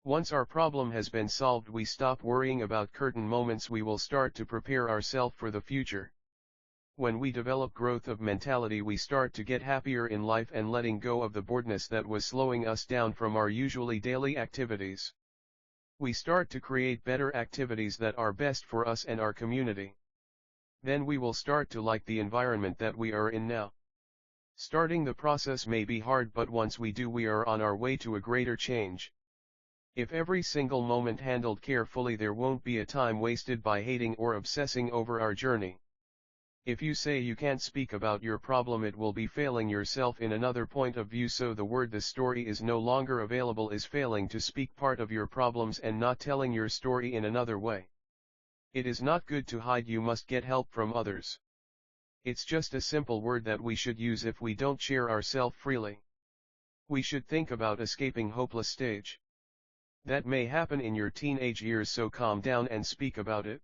Once our problem has been solved, we stop worrying about curtain moments. We will start to prepare ourselves for the future. When we develop growth of mentality, we start to get happier in life and letting go of the boredness that was slowing us down from our usually daily activities. We start to create better activities that are best for us and our community. Then we will start to like the environment that we are in now. Starting the process may be hard, but once we do, we are on our way to a greater change. If every single moment handled carefully, there won't be a time wasted by hating or obsessing over our journey. If you say you can't speak about your problem, it will be failing yourself in another point of view. So the word "the story is no longer available" is failing to speak part of your problems and not telling your story in another way. It is not good to hide. You must get help from others. It's just a simple word that we should use if we don't share ourselves freely. We should think about escaping hopeless stage. That may happen in your teenage years, so calm down and speak about it.